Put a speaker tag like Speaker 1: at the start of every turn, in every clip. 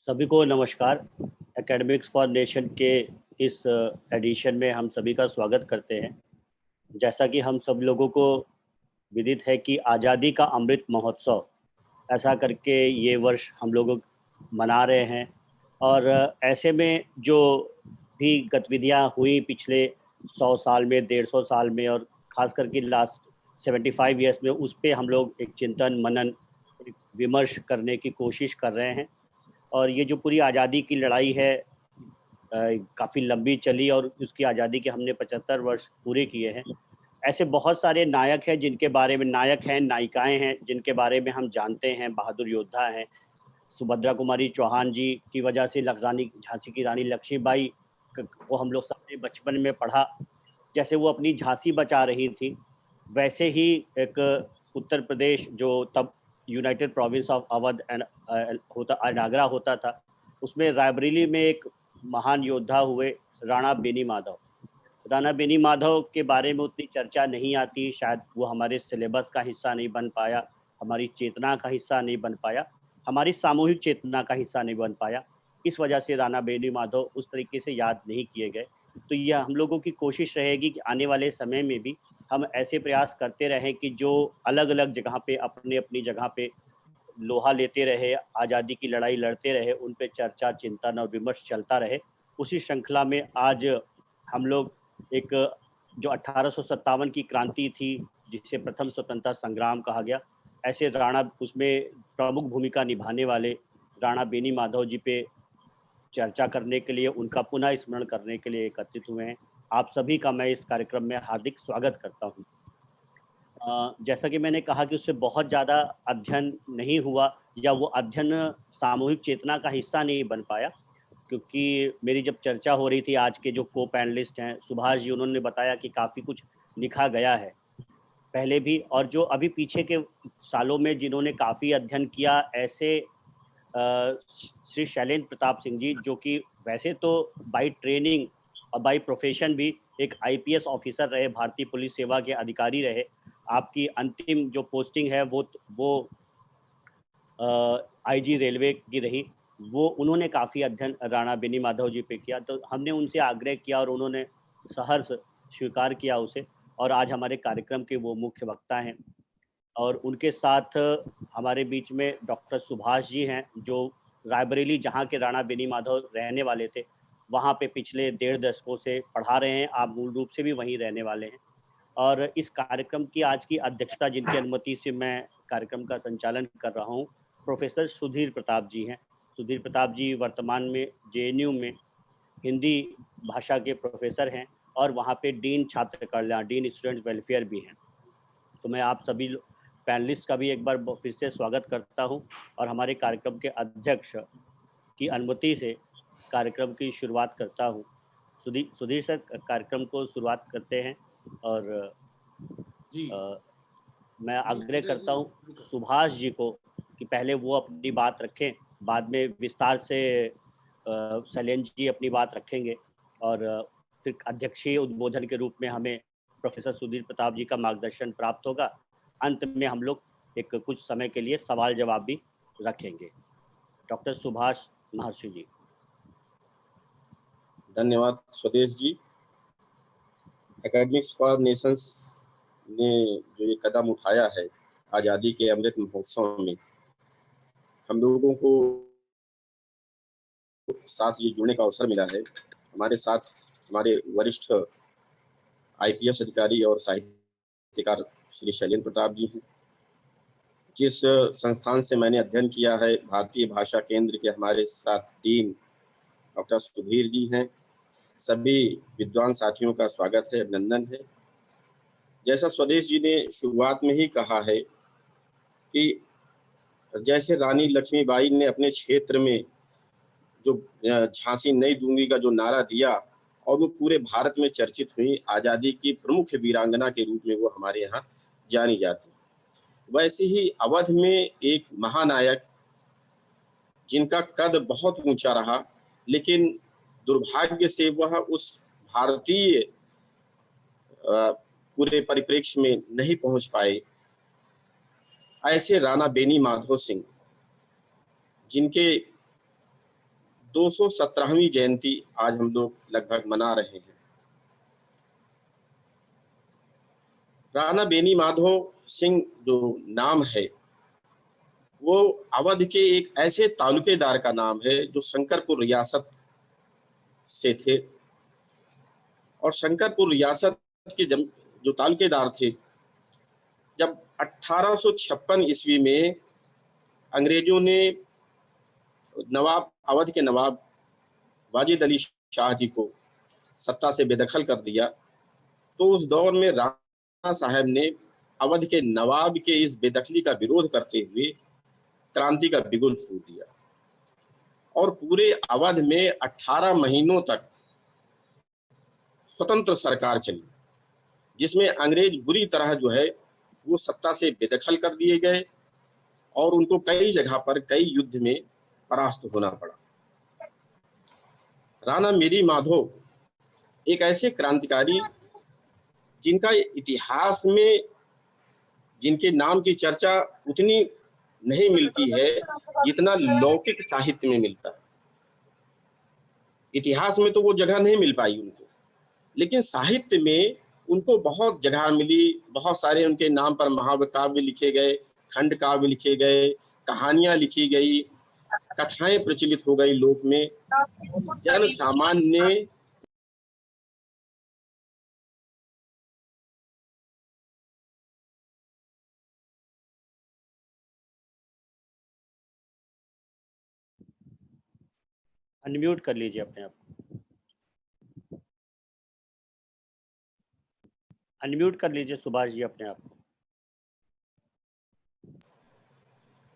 Speaker 1: सभी को नमस्कार। एकेडमिक्स फॉर नेशन के इस एडिशन में हम सभी का स्वागत करते हैं। जैसा कि हम सब लोगों को विदित है कि आज़ादी का अमृत महोत्सव ऐसा करके ये वर्ष हम लोग मना रहे हैं। और ऐसे में जो भी गतिविधियाँ हुई पिछले 100 साल में, 150 साल में और ख़ास करके लास्ट 75 ईयर्स में, उस पे हम लोग एक चिंतन मनन, एक विमर्श करने की कोशिश कर रहे हैं। और ये जो पूरी आज़ादी की लड़ाई है काफ़ी लंबी चली और उसकी आज़ादी के हमने 75 वर्ष पूरे किए हैं। ऐसे बहुत सारे नायक हैं जिनके बारे में, नायक हैं, नायिकाएं हैं जिनके बारे में हम जानते हैं, बहादुर योद्धा हैं। सुभद्रा कुमारी चौहान जी की वजह से रानी झांसी की रानी लक्ष्मीबाई को हम लोग सबने बचपन में पढ़ा। जैसे वो अपनी झांसी बचा रही थी, वैसे ही एक उत्तर प्रदेश जो तब United province of Awadh and Agra होता था, उसमें रायबरेली में एक महान योद्धा हुए, राणा बेनी माधव। राणा बेनी माधव के बारे में उतनी चर्चा नहीं आती, शायद वो हमारे सिलेबस का हिस्सा नहीं बन पाया, हमारी चेतना का हिस्सा नहीं बन पाया, हमारी सामूहिक चेतना का हिस्सा नहीं बन पाया। इस वजह से राणा बेनी माधव उस तरीके से याद नहीं किए गए। तो यह हम लोगों की कोशिश रहेगी कि आने वाले समय में भी हम ऐसे प्रयास करते रहें कि जो अलग अलग जगह पे अपने अपनी जगह पे लोहा लेते रहे, आज़ादी की लड़ाई लड़ते रहे, उन पे चर्चा, चिंतन और विमर्श चलता रहे। उसी श्रृंखला में आज हम लोग एक जो 1857 की क्रांति थी, जिसे प्रथम स्वतंत्रता संग्राम कहा गया, ऐसे राणा उसमें प्रमुख भूमिका निभाने वाले राणा बेनी माधव जी पे चर्चा करने के लिए, उनका पुनः स्मरण करने के लिए एकत्रित हुए हैं। आप सभी का मैं इस कार्यक्रम में हार्दिक स्वागत करता हूँ। जैसा कि मैंने कहा कि उससे बहुत ज़्यादा अध्ययन नहीं हुआ, या वो अध्ययन सामूहिक चेतना का हिस्सा नहीं बन पाया, क्योंकि मेरी जब चर्चा हो रही थी, आज के जो को पैनलिस्ट हैं सुभाष जी, उन्होंने बताया कि काफ़ी कुछ लिखा गया है पहले भी, और जो अभी पीछे के सालों में जिन्होंने काफ़ी अध्ययन किया, ऐसे श्री शैलेंद्र प्रताप सिंह जी, जो कि वैसे तो बाई ट्रेनिंग और बाई प्रोफेशन भी एक आईपीएस ऑफिसर रहे, भारतीय पुलिस सेवा के अधिकारी रहे। आपकी अंतिम जो पोस्टिंग है वो आईजी रेलवे की रही। वो उन्होंने काफ़ी अध्ययन राणा बेनी माधव जी पे किया, तो हमने उनसे आग्रह किया और उन्होंने सहर्ष स्वीकार किया उसे, और आज हमारे कार्यक्रम के वो मुख्य वक्ता हैं। और उनके साथ हमारे बीच में डॉक्टर सुभाष जी हैं, जो रायबरेली, जहाँ के राणा बेनी माधव रहने वाले थे, वहाँ पे पिछले 1.5 दशकों से पढ़ा रहे हैं। आप मूल रूप से भी वहीं रहने वाले हैं। और इस कार्यक्रम की आज की अध्यक्षता, जिनकी अनुमति से मैं कार्यक्रम का संचालन कर रहा हूँ, प्रोफेसर सुधीर प्रताप जी हैं। सुधीर प्रताप जी वर्तमान में जेएनयू में हिंदी भाषा के प्रोफेसर हैं और वहाँ पे डीन छात्र कल्याण, डीन स्टूडेंट वेलफेयर भी हैं। तो मैं आप सभी पैनलिस्ट का भी एक बार फिर से स्वागत करता हूं, और हमारे कार्यक्रम के अध्यक्ष की अनुमति से कार्यक्रम की शुरुआत करता हूं। सुधीर सर, कार्यक्रम को शुरुआत करते हैं। और
Speaker 2: जी
Speaker 1: मैं
Speaker 2: जी
Speaker 1: आग्रह
Speaker 2: सुरेश जी
Speaker 1: करता हूं
Speaker 2: बिल्कुल।
Speaker 1: सुभाष जी को कि पहले वो अपनी बात रखें, बाद में विस्तार से शैलेंद्र जी अपनी बात रखेंगे, और फिर अध्यक्षीय उद्बोधन के रूप में हमें प्रोफेसर सुधीर प्रताप जी का मार्गदर्शन प्राप्त होगा। अंत में हम लोग एक कुछ समय के लिए सवाल जवाब भी रखेंगे। डॉक्टर सुभाष महर्षि जी।
Speaker 3: धन्यवाद स्वदेश जी। एकेडमिक्स फॉर नेशंस ने जो ये कदम उठाया है आज़ादी के अमृत महोत्सव में, हम लोगों को साथ ये जुड़ने का अवसर मिला है। हमारे साथ हमारे वरिष्ठ आईपीएस अधिकारी और साहित्यकार श्री शैलेंद्र प्रताप जी हैं। जिस संस्थान से मैंने अध्ययन किया है, भारतीय भाषा केंद्र के हमारे साथ डीन डॉक्टर सुधीर जी हैं। सभी विद्वान साथियों का स्वागत है, अभिनंदन है। जैसा स्वदेश जी ने शुरुआत में ही कहा है कि जैसे रानी लक्ष्मीबाई ने अपने क्षेत्र में जो झांसी नहीं दूंगी का जो नारा दिया और वो पूरे भारत में चर्चित हुई, आज़ादी की प्रमुख वीरांगना के रूप में वो हमारे यहाँ जानी जाती। वैसे ही अवध में एक महानायक जिनका कद बहुत ऊंचा रहा, लेकिन दुर्भाग्य से वह उस भारतीय पूरे परिप्रेक्ष्य में नहीं पहुंच पाए, ऐसे राणा बेनी माधव सिंह, जिनके 217वीं जयंती आज हम लोग लगभग मना रहे हैं। राणा बेनी माधो सिंह जो नाम है वो अवध के एक ऐसे तालुकेदार का नाम है जो शंकरपुर रियासत से थे, और शंकरपुर रियासत के जो तालुकेदार थे, जब 1856 ईस्वी में अंग्रेजों ने अवध के नवाब वाजिद अली शाह जी को सत्ता से बेदखल कर दिया, तो उस दौर में राणा साहब ने अवध के नवाब के इस बेदखली का विरोध करते हुए क्रांति का बिगुल फूंक दिया, और पूरे अवध में 18 महीनों तक स्वतंत्र सरकार चली, जिसमें अंग्रेज बुरी तरह जो है वो सत्ता से बेदखल कर दिए गए, और उनको कई जगह पर कई युद्ध में परास्त होना पड़ा। राणा बेनी माधो एक ऐसे क्रांतिकारी जिनका इतिहास में, जिनके नाम की चर्चा उतनी नहीं मिलती है जितना लौकिक साहित्य में मिलता है। इतिहास में तो वो जगह नहीं मिल पाई उनको, लेकिन साहित्य में उनको बहुत जगह मिली। बहुत सारे उनके नाम पर महाकाव्य लिखे गए, खंड काव्य लिखे गए, कहानियां लिखी गई, कथाएं प्रचलित हो गई लोक में। जन सामान्य
Speaker 1: अनम्यूट कर लीजिए अपने आप को, अनम्यूट कर लीजिए सुभाष जी अपने आप को।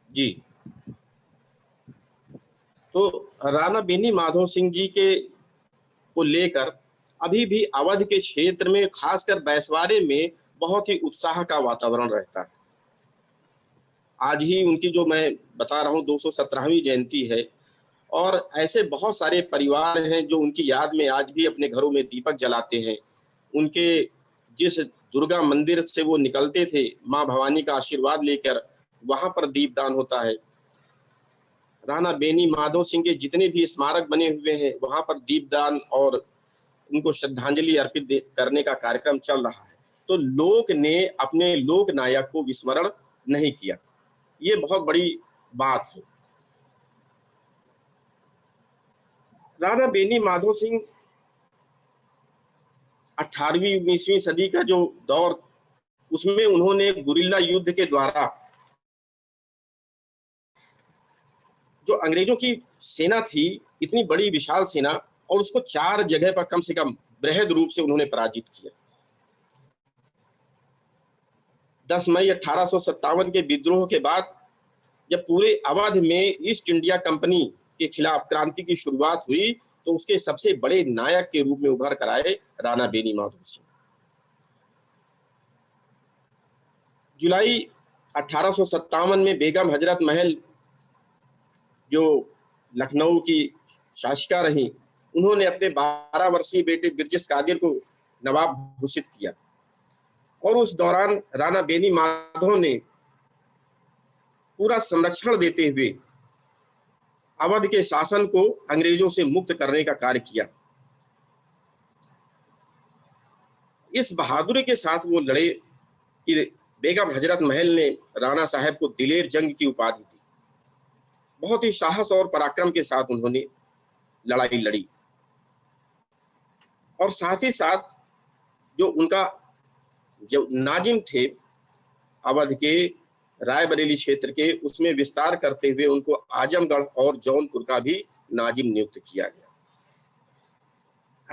Speaker 3: जी, तो राणा बेनी माधो सिंह जी के को लेकर अभी भी अवध के क्षेत्र में, खासकर बैसवाड़े में बहुत ही उत्साह का वातावरण रहता है। आज ही उनकी जो मैं बता रहा हूँ 217वीं जयंती है, और ऐसे बहुत सारे परिवार हैं जो उनकी याद में आज भी अपने घरों में दीपक जलाते हैं। उनके जिस दुर्गा मंदिर से वो निकलते थे माँ भवानी का आशीर्वाद लेकर, वहां पर दीपदान होता है। राणा बेनी माधो सिंह के जितने भी स्मारक बने हुए हैं वहां पर दीपदान और उनको श्रद्धांजलि अर्पित करने का कार्यक्रम चल रहा है। तो लोक ने अपने लोक नायक को विस्मरण नहीं किया, ये बहुत बड़ी बात है। राणा बेनी माधो सिंह 18वीं 19वीं सदी का जो दौर, उसमें उन्होंने गुरिल्ला युद्ध के द्वारा जो अंग्रेजों की सेना थी, इतनी बड़ी विशाल सेना, और उसको 4 जगह पर कम से कम बृहद रूप से उन्होंने पराजित किया। 10 मई 1857 के विद्रोह के बाद जब पूरे अवध में ईस्ट इंडिया कंपनी के खिलाफ क्रांति की शुरुआत हुई, तो उसके सबसे बड़े नायक के रूप में उभर कर आए राणा बेनी माधो सिंह। जुलाई 1857 में बेगम हजरत महल जो लखनऊ की शासिका रही, उन्होंने अपने 12 वर्षीय बेटे बिरजिस कादिर को नवाब घोषित किया, और उस दौरान राणा बेनी माधो ने पूरा संरक्षण देते हुए अवध के शासन को अंग्रेजों से मुक्त करने का कार्य किया। इस बहादुरी के साथ वो लड़े कि बेगम हजरत महल ने राणा साहब को दिलेर जंग की उपाधि दी। बहुत ही साहस और पराक्रम के साथ उन्होंने लड़ाई लड़ी, और साथ ही साथ जो उनका जो नाजिम थे अवध के रायबरेली क्षेत्र के, उसमें विस्तार करते हुए उनको आजमगढ़ और जौनपुर का भी नाजिम नियुक्त किया गया।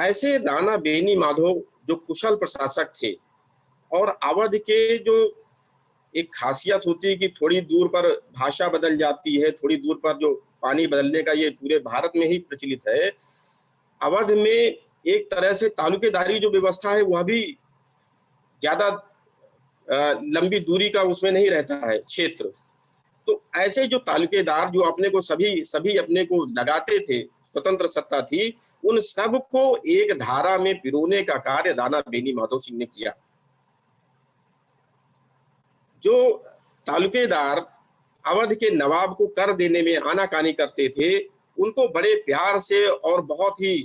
Speaker 3: ऐसे राणा बेनी माधो जो कुशल प्रशासक थे, और अवध के जो एक खासियत होती है कि थोड़ी दूर पर भाषा बदल जाती है, थोड़ी दूर पर जो पानी बदलने का ये पूरे भारत में ही प्रचलित है। अवध में एक तरह से तालुकेदारी जो व्यवस्था है वह भी ज्यादा लंबी दूरी का उसमें नहीं रहता है क्षेत्र। तो ऐसे जो तालुकेदार जो अपने को सभी अपने को लगाते थे, स्वतंत्र सत्ता थी, उन सब को एक धारा में पिरोने का कार्य राणा बेनी माधो सिंह ने किया। जो तालुकेदार अवध के नवाब को कर देने में आनाकानी करते थे, उनको बड़े प्यार से और बहुत ही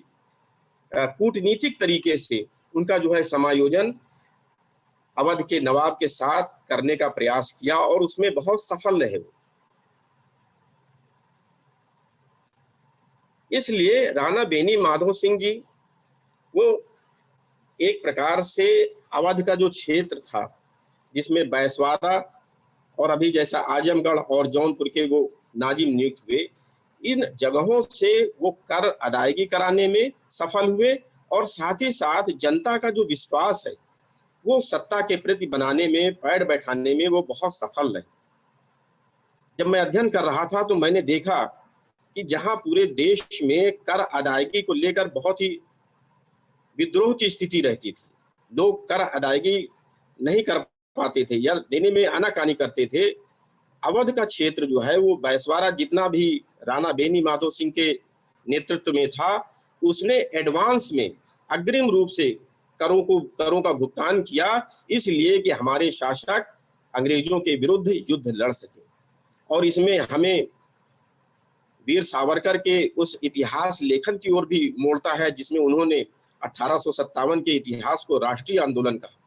Speaker 3: कूटनीतिक तरीके से उनका जो है समायोजन अवध के नवाब के साथ करने का प्रयास किया और उसमें बहुत सफल रहे। इसलिए राणा बेनी माधो सिंह जी वो एक प्रकार से अवध का जो क्षेत्र था जिसमें बैसवाड़ा और अभी जैसा आजमगढ़ और जौनपुर के वो नाजिम नियुक्त हुए, इन जगहों से वो कर अदायगी कराने में सफल हुए और साथ ही साथ जनता का जो विश्वास है वो सत्ता के प्रति बनाने में, पैर बैठाने में वो बहुत सफल रहे। जब मैं अध्ययन कर रहा था तो मैंने देखा कि जहां पूरे देश में कर अदायगी को लेकर बहुत ही विद्रोह की स्थिति रहती थी, लोग कर अदायगी नहीं कर पाते थे या देने में आनाकानी करते थे, अवध का क्षेत्र जो है वो बैसवाड़ा जितना भी राणा बेनी माधो सिंह के नेतृत्व में था, उसने एडवांस में अग्रिम रूप से करों का भुगतान किया, इसलिए कि हमारे शासक अंग्रेजों के विरुद्ध युद्ध लड़ सके। और इसमें हमें वीर सावरकर के उस इतिहास लेखन की ओर भी मोड़ता है जिसमें उन्होंने 1857 के इतिहास को राष्ट्रीय आंदोलन कहा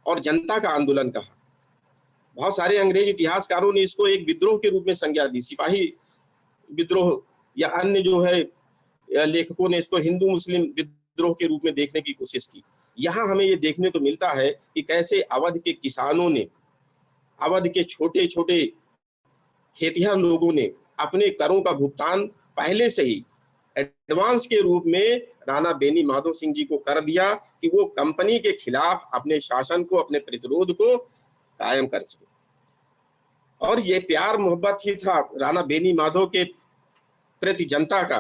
Speaker 3: और जनता का आंदोलन कहा। बहुत सारे अंग्रेज इतिहासकारों ने इसको एक विद्रोह के रूप में संज्ञा दी, सिपाही विद्रोह, या अन्य जो है लेखकों ने इसको हिंदू मुस्लिम विद्रोह के रूप में देखने की कोशिश की। यहाँ हमें ये देखने को मिलता है कि कैसे अवध के किसानों ने, अवध के छोटे छोटे खेतिहर लोगों ने अपने करों का भुगतान पहले से ही एडवांस के रूप में राणा बेनी माधो सिंह जी को कर दिया कि वो कंपनी के खिलाफ अपने शासन को, अपने प्रतिरोध को कायम कर सके। और ये प्यार मोहब्बत ही था राणा बेनी माधो के प्रति जनता का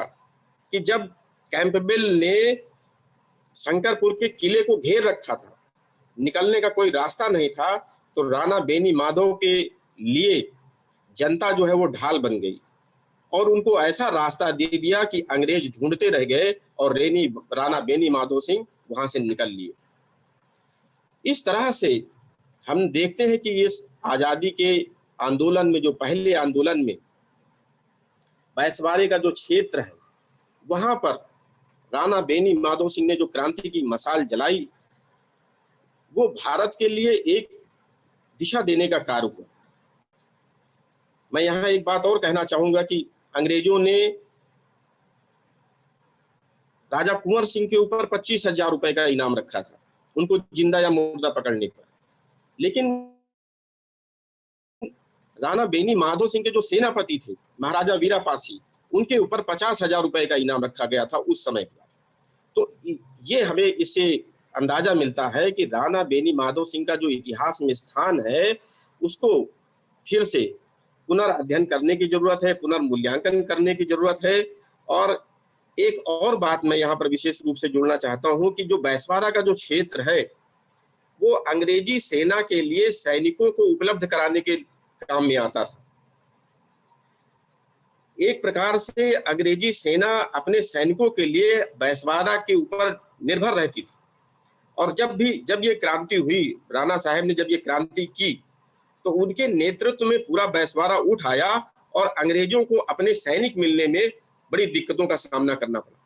Speaker 3: कि जब कैंपबेल ने शंकरपुर के किले को घेर रखा था, निकलने का कोई रास्ता नहीं था, तो राणा बेनी माधो के लिए जनता जो है वो ढाल बन गई और उनको ऐसा रास्ता दे दिया कि अंग्रेज ढूंढते रह गए और राणा बेनी माधो सिंह वहां से निकल लिए। इस तरह से हम देखते हैं कि इस आजादी के आंदोलन में, जो पहले आंदोलन में बैसवाड़े का जो क्षेत्र है, वहां पर राणा बेनी माधो सिंह ने जो क्रांति की मशाल जलाई, वो भारत के लिए एक दिशा देने का कार्य हुआ। मैं यहाँ एक बात और कहना चाहूंगा कि अंग्रेजों ने राजा कुंवर सिंह के ऊपर 25,000 रुपए का इनाम रखा था, उनको जिंदा या मुर्दा पकड़ने पर। लेकिन राणा बेनी माधो सिंह के जो सेनापति थे महाराजा वीरापासी, उनके ऊपर 50,000 रुपए का इनाम रखा गया था उस समय। तो ये हमें इससे अंदाजा मिलता है कि राणा बेनी माधो सिंह का जो इतिहास में स्थान है, उसको फिर से पुनर्अध्ययन करने की जरूरत है, पुनर्मूल्यांकन करने की जरूरत है। और एक और बात मैं यहाँ पर विशेष रूप से जोड़ना चाहता हूँ कि जो बैसवाड़ा का जो क्षेत्र है, वो अंग्रेजी सेना के लिए सैनिकों को उपलब्ध कराने के काम में आता था। एक प्रकार से अंग्रेजी सेना अपने सैनिकों के लिए बैसवाड़ा के ऊपर निर्भर रहती थी। और जब ये क्रांति हुई, राणा साहब ने जब ये क्रांति की, तो उनके नेतृत्व में पूरा बैसवाड़ा उठ आया और अंग्रेजों को अपने सैनिक मिलने में बड़ी दिक्कतों का सामना करना पड़ा।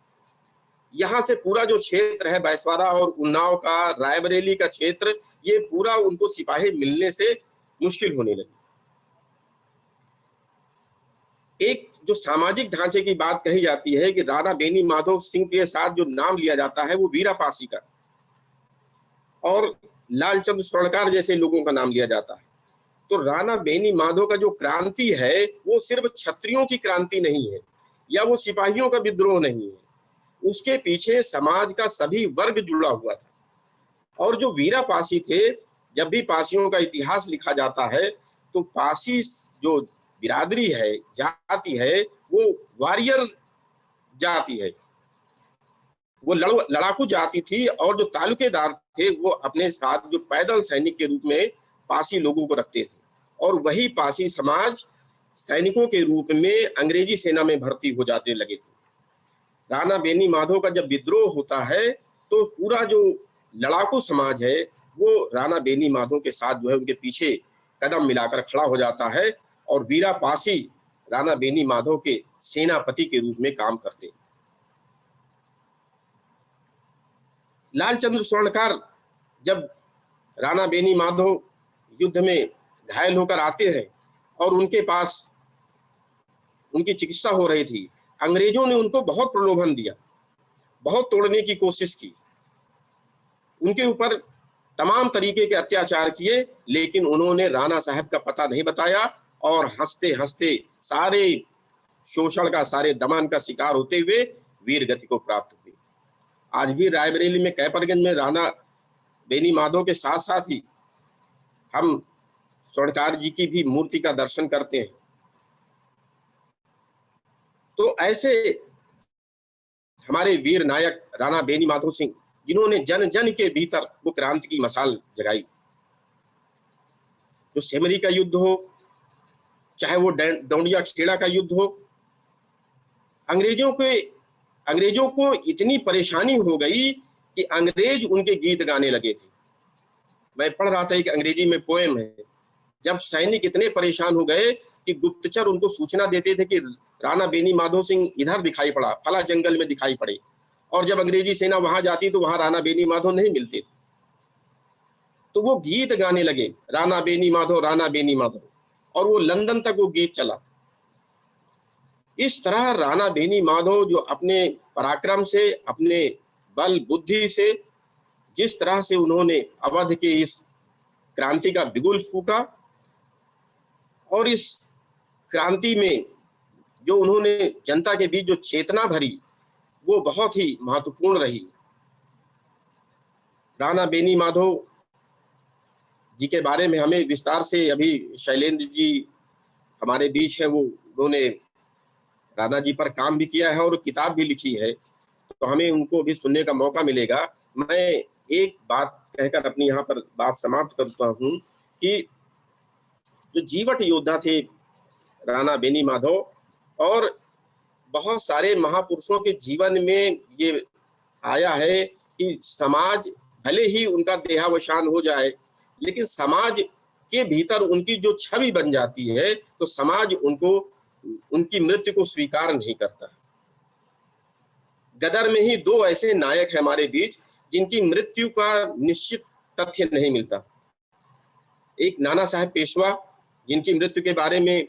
Speaker 3: यहाँ से पूरा जो क्षेत्र है बैसवाड़ा और उन्नाव का, रायबरेली का क्षेत्र, ये पूरा उनको सिपाही मिलने से मुश्किल होने लगी। एक जो सामाजिक ढांचे की बात कही जाती है कि राणा बेनी माधो सिंह के साथ जो नाम लिया जाता है वो वीरापासी का और लालचंद स्वर्णकार जैसे लोगों का नाम लिया जाता है। तो राणा बेनी माधो का जो क्रांति है वो सिर्फ क्षत्रियों की क्रांति नहीं है या वो सिपाहियों का विद्रोह नहीं है, उसके पीछे समाज का सभी वर्ग जुड़ा हुआ था। और जो वीरापासी थे, जब भी पासियों का इतिहास लिखा जाता है तो पासी जो बिरादरी है, जाति है, वो वॉरियर जाति है, वो लड़ाकू जाति थी। और जो तालुकेदार थे वो अपने साथ जो पैदल सैनिक के रूप में पासी लोगों को रखते थे और वही पासी समाज सैनिकों के रूप में अंग्रेजी सेना में भर्ती हो जाते लगे थे। राणा बेनी माधो का जब विद्रोह होता है तो पूरा जो लड़ाकू समाज है वो राणा बेनी माधो के साथ जो है उनके पीछे कदम मिलाकर खड़ा हो जाता है और वीरापासी राणा बेनी माधव के सेनापति के रूप में काम करते। लालचंद्र स्वर्णकार जब राणा बेनी माधव युद्ध में घायल होकर आते हैं और उनके पास उनकी चिकित्सा हो रही थी, अंग्रेजों ने उनको बहुत प्रलोभन दिया, बहुत तोड़ने की कोशिश की, उनके ऊपर तमाम तरीके के अत्याचार किए, लेकिन उन्होंने राणा साहब का पता नहीं बताया और हंसते हंसते सारे शोषण का, सारे दमन का शिकार होते हुए वीर गति को प्राप्त हुए। आज भी रायबरेली में कैपरगंज में राणा बेनी माधव के साथ साथ ही हम स्वर्णकार जी की भी मूर्ति का दर्शन करते हैं। तो ऐसे हमारे वीर नायक राणा बेनी माधव सिंह, जिन्होंने जन जन के भीतर वो क्रांति की मशाल जगाई। जो सेमरी का युद्ध हो, चाहे वो डोंडिया खेड़ा का युद्ध हो, अंग्रेजों को इतनी परेशानी हो गई कि अंग्रेज उनके गीत गाने लगे थे। मैं पढ़ रहा था, एक अंग्रेजी में पोएम है, जब सैनिक इतने परेशान हो गए कि गुप्तचर उनको सूचना देते थे कि राणा बेनी माधव सिंह इधर दिखाई पड़ा, फला जंगल में दिखाई पड़े, और जब अंग्रेजी सेना वहां जाती तो वहां राणा बेनी माधव नहीं मिलते, तो वो गीत गाने लगे, राणा बेनी माधव, राणा बेनी माधव, और वो लंदन तक वो गीत चला। इस तरह राणा बेनी माधव जो अपने पराक्रम से, अपने बल बुद्धि से, जिस तरह से उन्होंने अवध के इस क्रांति का बिगुल फूका, और इस क्रांति में जो उन्होंने जनता के बीच जो चेतना भरी, वो बहुत ही महत्वपूर्ण रही। राणा बेनी माधव जी के बारे में हमें विस्तार से अभी शैलेंद्र जी हमारे बीच है, वो उन्होंने राणा जी पर काम भी किया है और किताब भी लिखी है, तो हमें उनको भी सुनने का मौका मिलेगा। मैं एक बात कहकर अपनी यहाँ पर बात समाप्त करता हूँ कि जो जीवट योद्धा थे राणा बेनी माधव, और बहुत सारे महापुरुषों के जीवन में ये आया है कि समाज भले ही उनका देहावसान हो जाए, लेकिन समाज के भीतर उनकी जो छवि बन जाती है, तो समाज उनको, उनकी मृत्यु को स्वीकार नहीं करता। गदर में ही दो ऐसे नायक हैं हमारे बीच जिनकी मृत्यु का निश्चित तथ्य नहीं मिलता। एक नाना साहब पेशवा, जिनकी मृत्यु के बारे में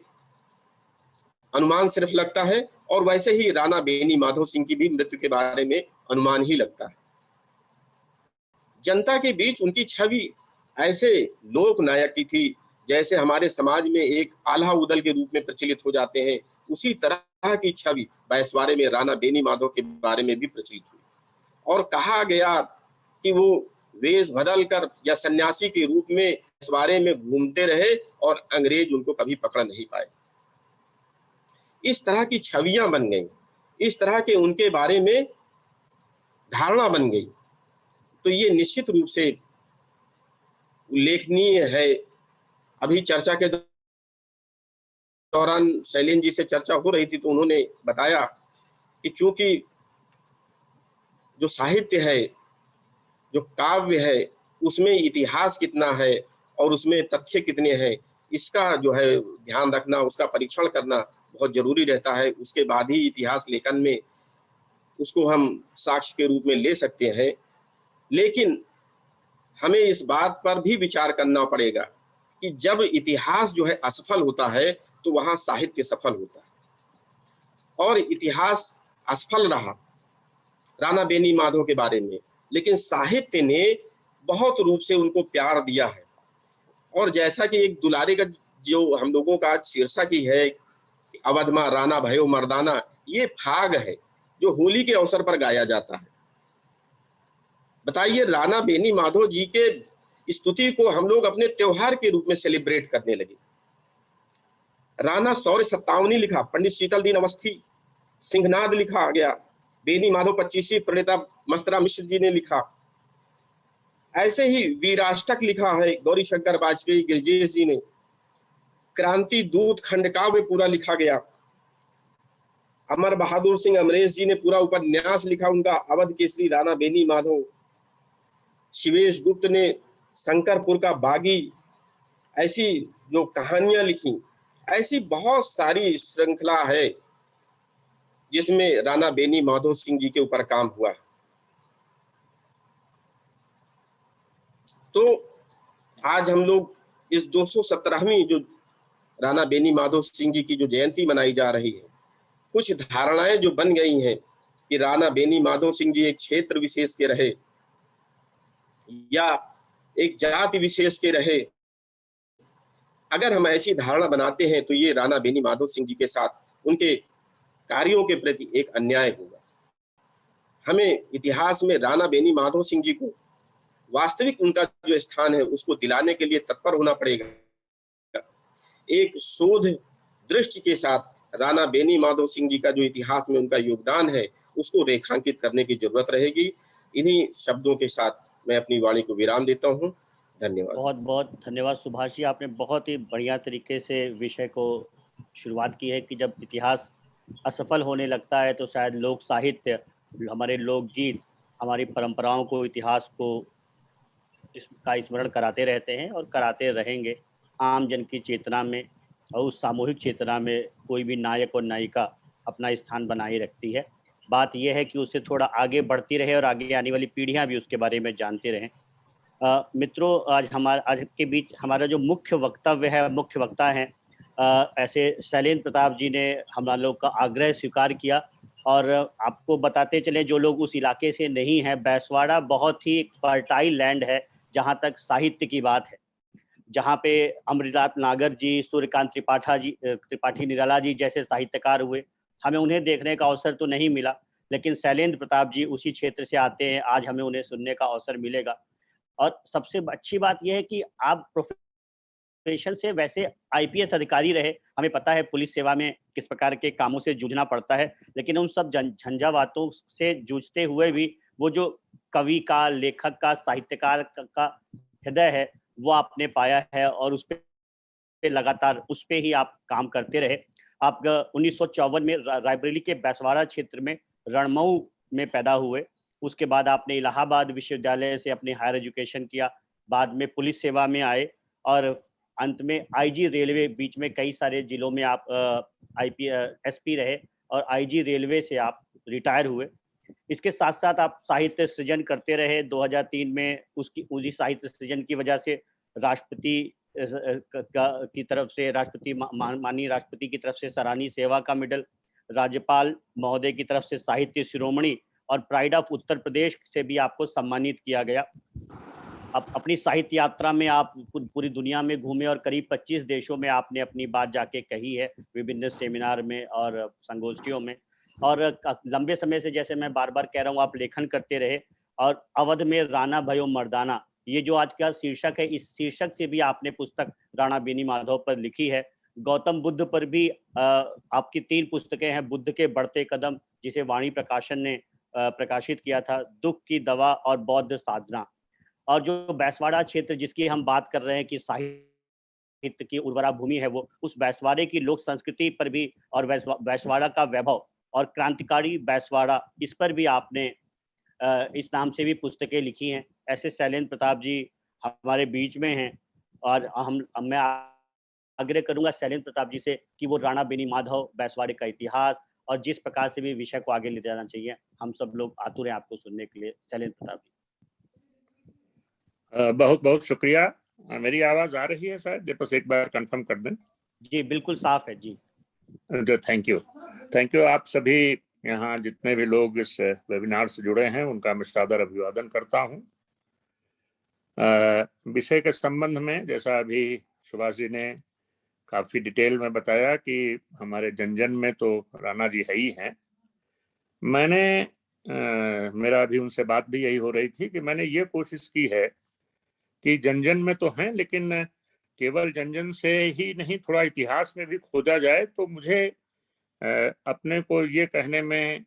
Speaker 3: अनुमान सिर्फ लगता है, और वैसे ही राणा बेनी माधव सिंह की भी मृत्यु के बारे में अनुमान ही लगता है। जनता के बीच उनकी छवि ऐसे लोक नायक की थी जैसे हमारे समाज में एक आल्हा उदल के रूप में प्रचलित हो जाते हैं, उसी तरह की छवि बैसवारे में राणा बेनी माधव के बारे में भी प्रचलित हुई, और कहा गया कि वो वेश बदल कर या सन्यासी के रूप में बैसवारे में घूमते रहे और अंग्रेज उनको कभी पकड़ नहीं पाए। इस तरह की छवियां बन गई, इस तरह के उनके बारे में धारणा बन गई, तो ये निश्चित रूप से उल्लेखनीय है। अभी चर्चा के दौरान शैलेंद्र जी से चर्चा हो रही थी, तो उन्होंने बताया कि चूंकि जो साहित्य है, जो काव्य है, उसमें इतिहास कितना है और उसमें तथ्य कितने हैं, इसका जो है ध्यान रखना, उसका परीक्षण करना बहुत जरूरी रहता है। उसके बाद ही इतिहास लेखन में उसको हम साक्ष्य के रूप में ले सकते हैं। लेकिन हमें इस बात पर भी विचार करना पड़ेगा कि जब इतिहास जो है असफल होता है, तो वहां साहित्य सफल होता है। और इतिहास असफल रहा राणा बेनी माधव के बारे में, लेकिन साहित्य ने बहुत रूप से उनको प्यार दिया है। और जैसा कि एक दुलारे का जो हम लोगों का आज शीर्षक ही है, अवध में राणा भयो मर्दाना, ये फाग है जो होली के अवसर पर गाया जाता है। बताइए, राणा बेनी माधव जी के स्तुति को हम लोग अपने त्योहार के रूप में सेलिब्रेट करने लगे। राणा शौर्य सत्तावनी लिखा, पंडित शीतल दीन अवस्थी, सिंहनाद लिखा गया, बेनी माधव 25वीं प्रणेता मस्तरा मिश्र जी ने लिखा। ऐसे ही वीराष्टक लिखा है गौरी शंकर वाजपेयी गिरिजेश जी ने। क्रांति दूत खंडकाव्य पूरा लिखा गया। अमर बहादुर सिंह अमरेश जी ने पूरा उपन्यास लिखा, उनका अवध केसरी राणा बेनी माधव। शिवेश गुप्त ने शंकरपुर का बागी, ऐसी जो कहानियां लिखी, ऐसी बहुत सारी श्रृंखला है जिसमें राणा बेनी माधो सिंह जी के ऊपर काम हुआ। तो आज हम लोग इस 217वीं जो राणा बेनी माधो सिंह जी की जो जयंती मनाई जा रही है, कुछ धारणाएं जो बन गई हैं कि राणा बेनी माधो सिंह जी एक क्षेत्र विशेष के रहे या एक जाति विशेष के रहे, अगर हम ऐसी धारणा बनाते हैं तो ये राणा बेनी माधो सिंह जी के साथ उनके कार्यों के प्रति एक अन्याय होगा। हमें इतिहास में राणा बेनी माधो सिंह जी को वास्तविक उनका जो स्थान है उसको दिलाने के लिए तत्पर होना पड़ेगा। एक शोध दृष्टि के साथ राणा बेनी माधो सिंह जी का जो इतिहास में उनका योगदान है उसको रेखांकित करने की जरूरत रहेगी। इन्हीं शब्दों के साथ मैं अपनी वाणी को विराम देता हूँ। धन्यवाद।
Speaker 1: बहुत बहुत धन्यवाद सुभाष जी, आपने बहुत ही बढ़िया तरीके से विषय को शुरुआत की है कि जब इतिहास असफल होने लगता है तो शायद लोक साहित्य, हमारे लोकगीत, हमारी परंपराओं को, इतिहास को इसका स्मरण कराते रहते हैं और कराते रहेंगे। आम जन की चेतना में और उस सामूहिक चेतना में कोई भी नायक और नायिका अपना स्थान बनाए रखती है। बात यह है कि उससे थोड़ा आगे बढ़ती रहे और आगे आने वाली पीढ़ियां भी उसके बारे में जानते रहें। मित्रों, आज के बीच हमारा जो मुख्य वक्तव्य है, मुख्य वक्ता हैं ऐसे शैलेंद्र प्रताप जी ने हम लोग का आग्रह स्वीकार किया। और आपको बताते चले, जो लोग उस इलाके से नहीं हैं, बैसवाड़ा बहुत ही फर्टाइल लैंड है जहाँ तक साहित्य की बात है, जहाँ पे अमृतनाथ नागर जी, सूर्यकांत त्रिपाठी निराला जी जैसे साहित्यकार हुए। हमें उन्हें देखने का अवसर तो नहीं मिला, लेकिन शैलेंद्र प्रताप जी उसी क्षेत्र से आते हैं, आज हमें उन्हें सुनने का अवसर मिलेगा। और सबसे अच्छी बात यह है कि आप प्रोफेशन से वैसे आईपीएस अधिकारी रहे, हमें पता है पुलिस सेवा में किस प्रकार के कामों से जूझना पड़ता है, लेकिन उन सब झंझावातों से जूझते हुए भी वो जो कवि का, लेखक का, साहित्यकार का हृदय है वो आपने पाया है और उस पे लगातार उस पे ही आप काम करते रहे। आप 1954 में रायबरेली के बैसवाड़ा क्षेत्र में रणमऊ में पैदा हुए। उसके बाद आपने इलाहाबाद विश्वविद्यालय से अपने हायर एजुकेशन किया, बाद में पुलिस सेवा में आए और अंत में आईजी रेलवे, बीच में कई सारे जिलों में आप एसपी रहे और आईजी रेलवे से आप रिटायर हुए। इसके साथ साथ आप साहित्य सृजन करते रहे। 2003 में उसी साहित्य सृजन की वजह से राष्ट्रपति की तरफ से, माननीय राष्ट्रपति की तरफ से सराहनीय सेवा का मेडल, राज्यपाल महोदय की तरफ से साहित्य शिरोमणि और प्राइड ऑफ उत्तर प्रदेश से भी आपको सम्मानित किया गया। अब अपनी साहित्य यात्रा में आप पूरी दुनिया में घूमे और करीब 25 देशों में आपने अपनी बात जाके कही है, विभिन्न सेमिनार में और संगोष्ठियों में। और लंबे समय से, जैसे मैं बार बार कह रहा हूँ, आप लेखन करते रहे और अवध में राणा भयो मर्दाना, ये जो आज का शीर्षक है, इस शीर्षक से भी आपने पुस्तक राणा बेनी माधव पर लिखी है। गौतम बुद्ध पर भी आपकी 3 पुस्तकें हैं। बुद्ध के बढ़ते कदम, जिसे वाणी प्रकाशन ने प्रकाशित किया था, दुख की दवा और बौद्ध साधना। और जो बैसवाड़ा क्षेत्र जिसकी हम बात कर रहे हैं कि साहित्य की उर्वरा भूमि है, वो उस बैसवाड़े की लोक संस्कृति पर भी और बैसवाड़ा का वैभव और क्रांतिकारी बैसवाड़ा, इस पर भी आपने इस नाम से भी पुस्तकें लिखी हैं। ऐसे शैलेंद्र प्रताप जी हमारे बीच में हैं और मैं आग्रह करूंगा शैलेंद्र प्रताप जी से कि वो राणा बेनी माधव, बैसवाड़े का इतिहास और जिस प्रकार से भी विषय को आगे ले जाना चाहिए, हम सब लोग आतुर हैं आपको सुनने के लिए। शैलेंद्र प्रताप जी।
Speaker 2: बहुत बहुत शुक्रिया। मेरी आवाज आ रही है शायद, बस एक बार कंफर्म कर दें।
Speaker 1: जी बिल्कुल साफ है जी।
Speaker 2: Thank you. आप सभी यहाँ जितने भी लोग इस वेबिनार से जुड़े हैं उनका मैं सादर अभिवादन करता हूँ। विषय के संबंध में जैसा अभी सुभाष जी ने काफी डिटेल में बताया कि हमारे जनजन में तो राणा जी है ही हैं। मेरा अभी उनसे बात भी यही हो रही थी कि मैंने ये कोशिश की है कि जनजन में तो हैं, लेकिन केवल जनजन से ही नहीं, थोड़ा इतिहास में भी खोजा जाए। तो मुझे अपने को ये कहने में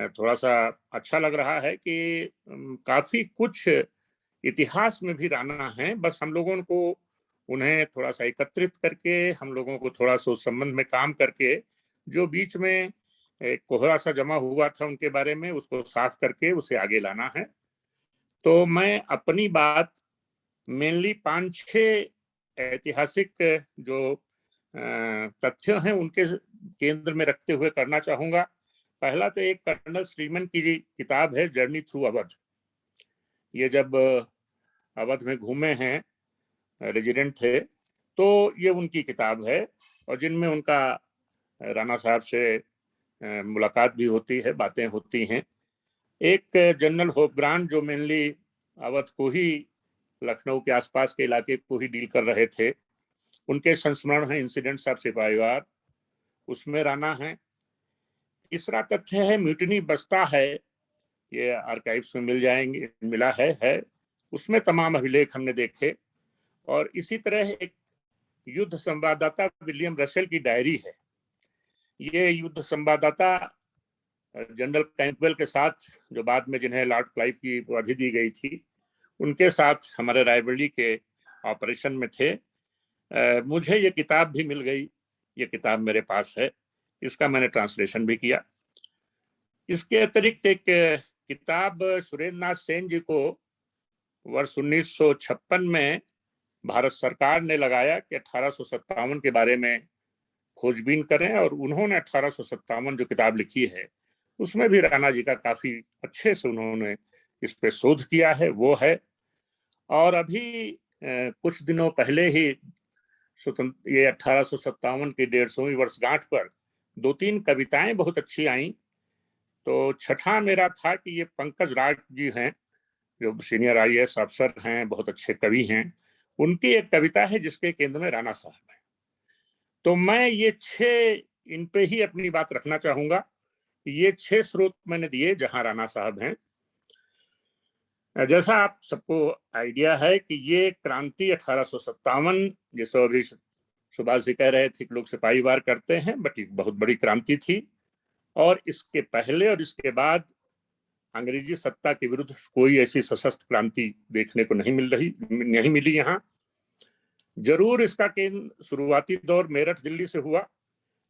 Speaker 2: थोड़ा सा अच्छा लग रहा है कि काफी कुछ इतिहास में भी राणा है, बस हम लोगों को उन्हें थोड़ा सा एकत्रित करके, हम लोगों को थोड़ा सा उस संबंध में काम करके, जो बीच में एक कोहरा सा जमा हुआ था उनके बारे में, उसको साफ करके उसे आगे लाना है। तो मैं अपनी बात मेनली 5-6 ऐतिहासिक जो तथ्य हैं उनके केंद्र में रखते हुए करना चाहूंगा। पहला तो एक कर्नल श्रीमन की किताब है जर्नी थ्रू अवध। ये जब अवध में घूमे हैं, रेजिडेंट थे, तो ये उनकी किताब है और जिनमें उनका राणा साहब से मुलाकात भी होती है, बातें होती हैं। एक जनरल होप ग्रांट जो मेनली अवध को ही, लखनऊ के आसपास के इलाके को ही डील कर रहे थे, उनके संस्मरण है इंसिडेंट्स ऑफ सिपाहीवार, उसमें राणा है। तीसरा तथ्य है म्यूटिनी बस्ता है, ये आर्काइव्स में मिल जाएंगे, मिला है, उसमें तमाम अभिलेख हमने देखे। और इसी तरह एक युद्ध संवाददाता विलियम रसेल की डायरी है। ये युद्ध संवाददाता जनरल कैंपबेल के साथ, जो बाद में जिन्हें लॉर्ड क्लाइव की उपाधि दी गई थी, उनके साथ हमारे रायबरेली के ऑपरेशन में थे। मुझे ये किताब भी मिल गई, ये किताब मेरे पास है, इसका मैंने ट्रांसलेशन भी किया। इसके अतिरिक्त एक किताब सुरेंद्र नाथ सेन जी को वर्ष 1956 में भारत सरकार ने लगाया कि 1857 के बारे में खोजबीन करें, और उन्होंने 1857 जो किताब लिखी है उसमें भी राणा जी का काफी अच्छे से उन्होंने इस पे शोध किया है, वो है। और अभी कुछ दिनों पहले ही ये 1857 की 150वीं वर्षगांठ पर 2-3 कविताएं बहुत अच्छी आई। तो छठा मेरा था कि ये पंकज राज जी हैं, जो सीनियर IAS अफसर हैं, बहुत अच्छे कवि हैं, उनकी एक कविता है जिसके केंद्र में राणा साहब है। तो मैं ये 6 इन पे ही अपनी बात रखना चाहूंगा। ये 6 स्रोत मैंने दिए जहां राणा साहब हैं। जैसा आप सबको आइडिया है कि ये क्रांति 1857, जैसे अभी सुभाष जी कह रहे थे कि लोग सिपाही वार करते हैं, बट एक बहुत बड़ी क्रांति थी। और इसके पहले और इसके बाद अंग्रेजी सत्ता के विरुद्ध कोई ऐसी सशस्त्र क्रांति देखने को नहीं मिली यहाँ। जरूर इसका केंद्र शुरुआती दौर मेरठ दिल्ली से हुआ,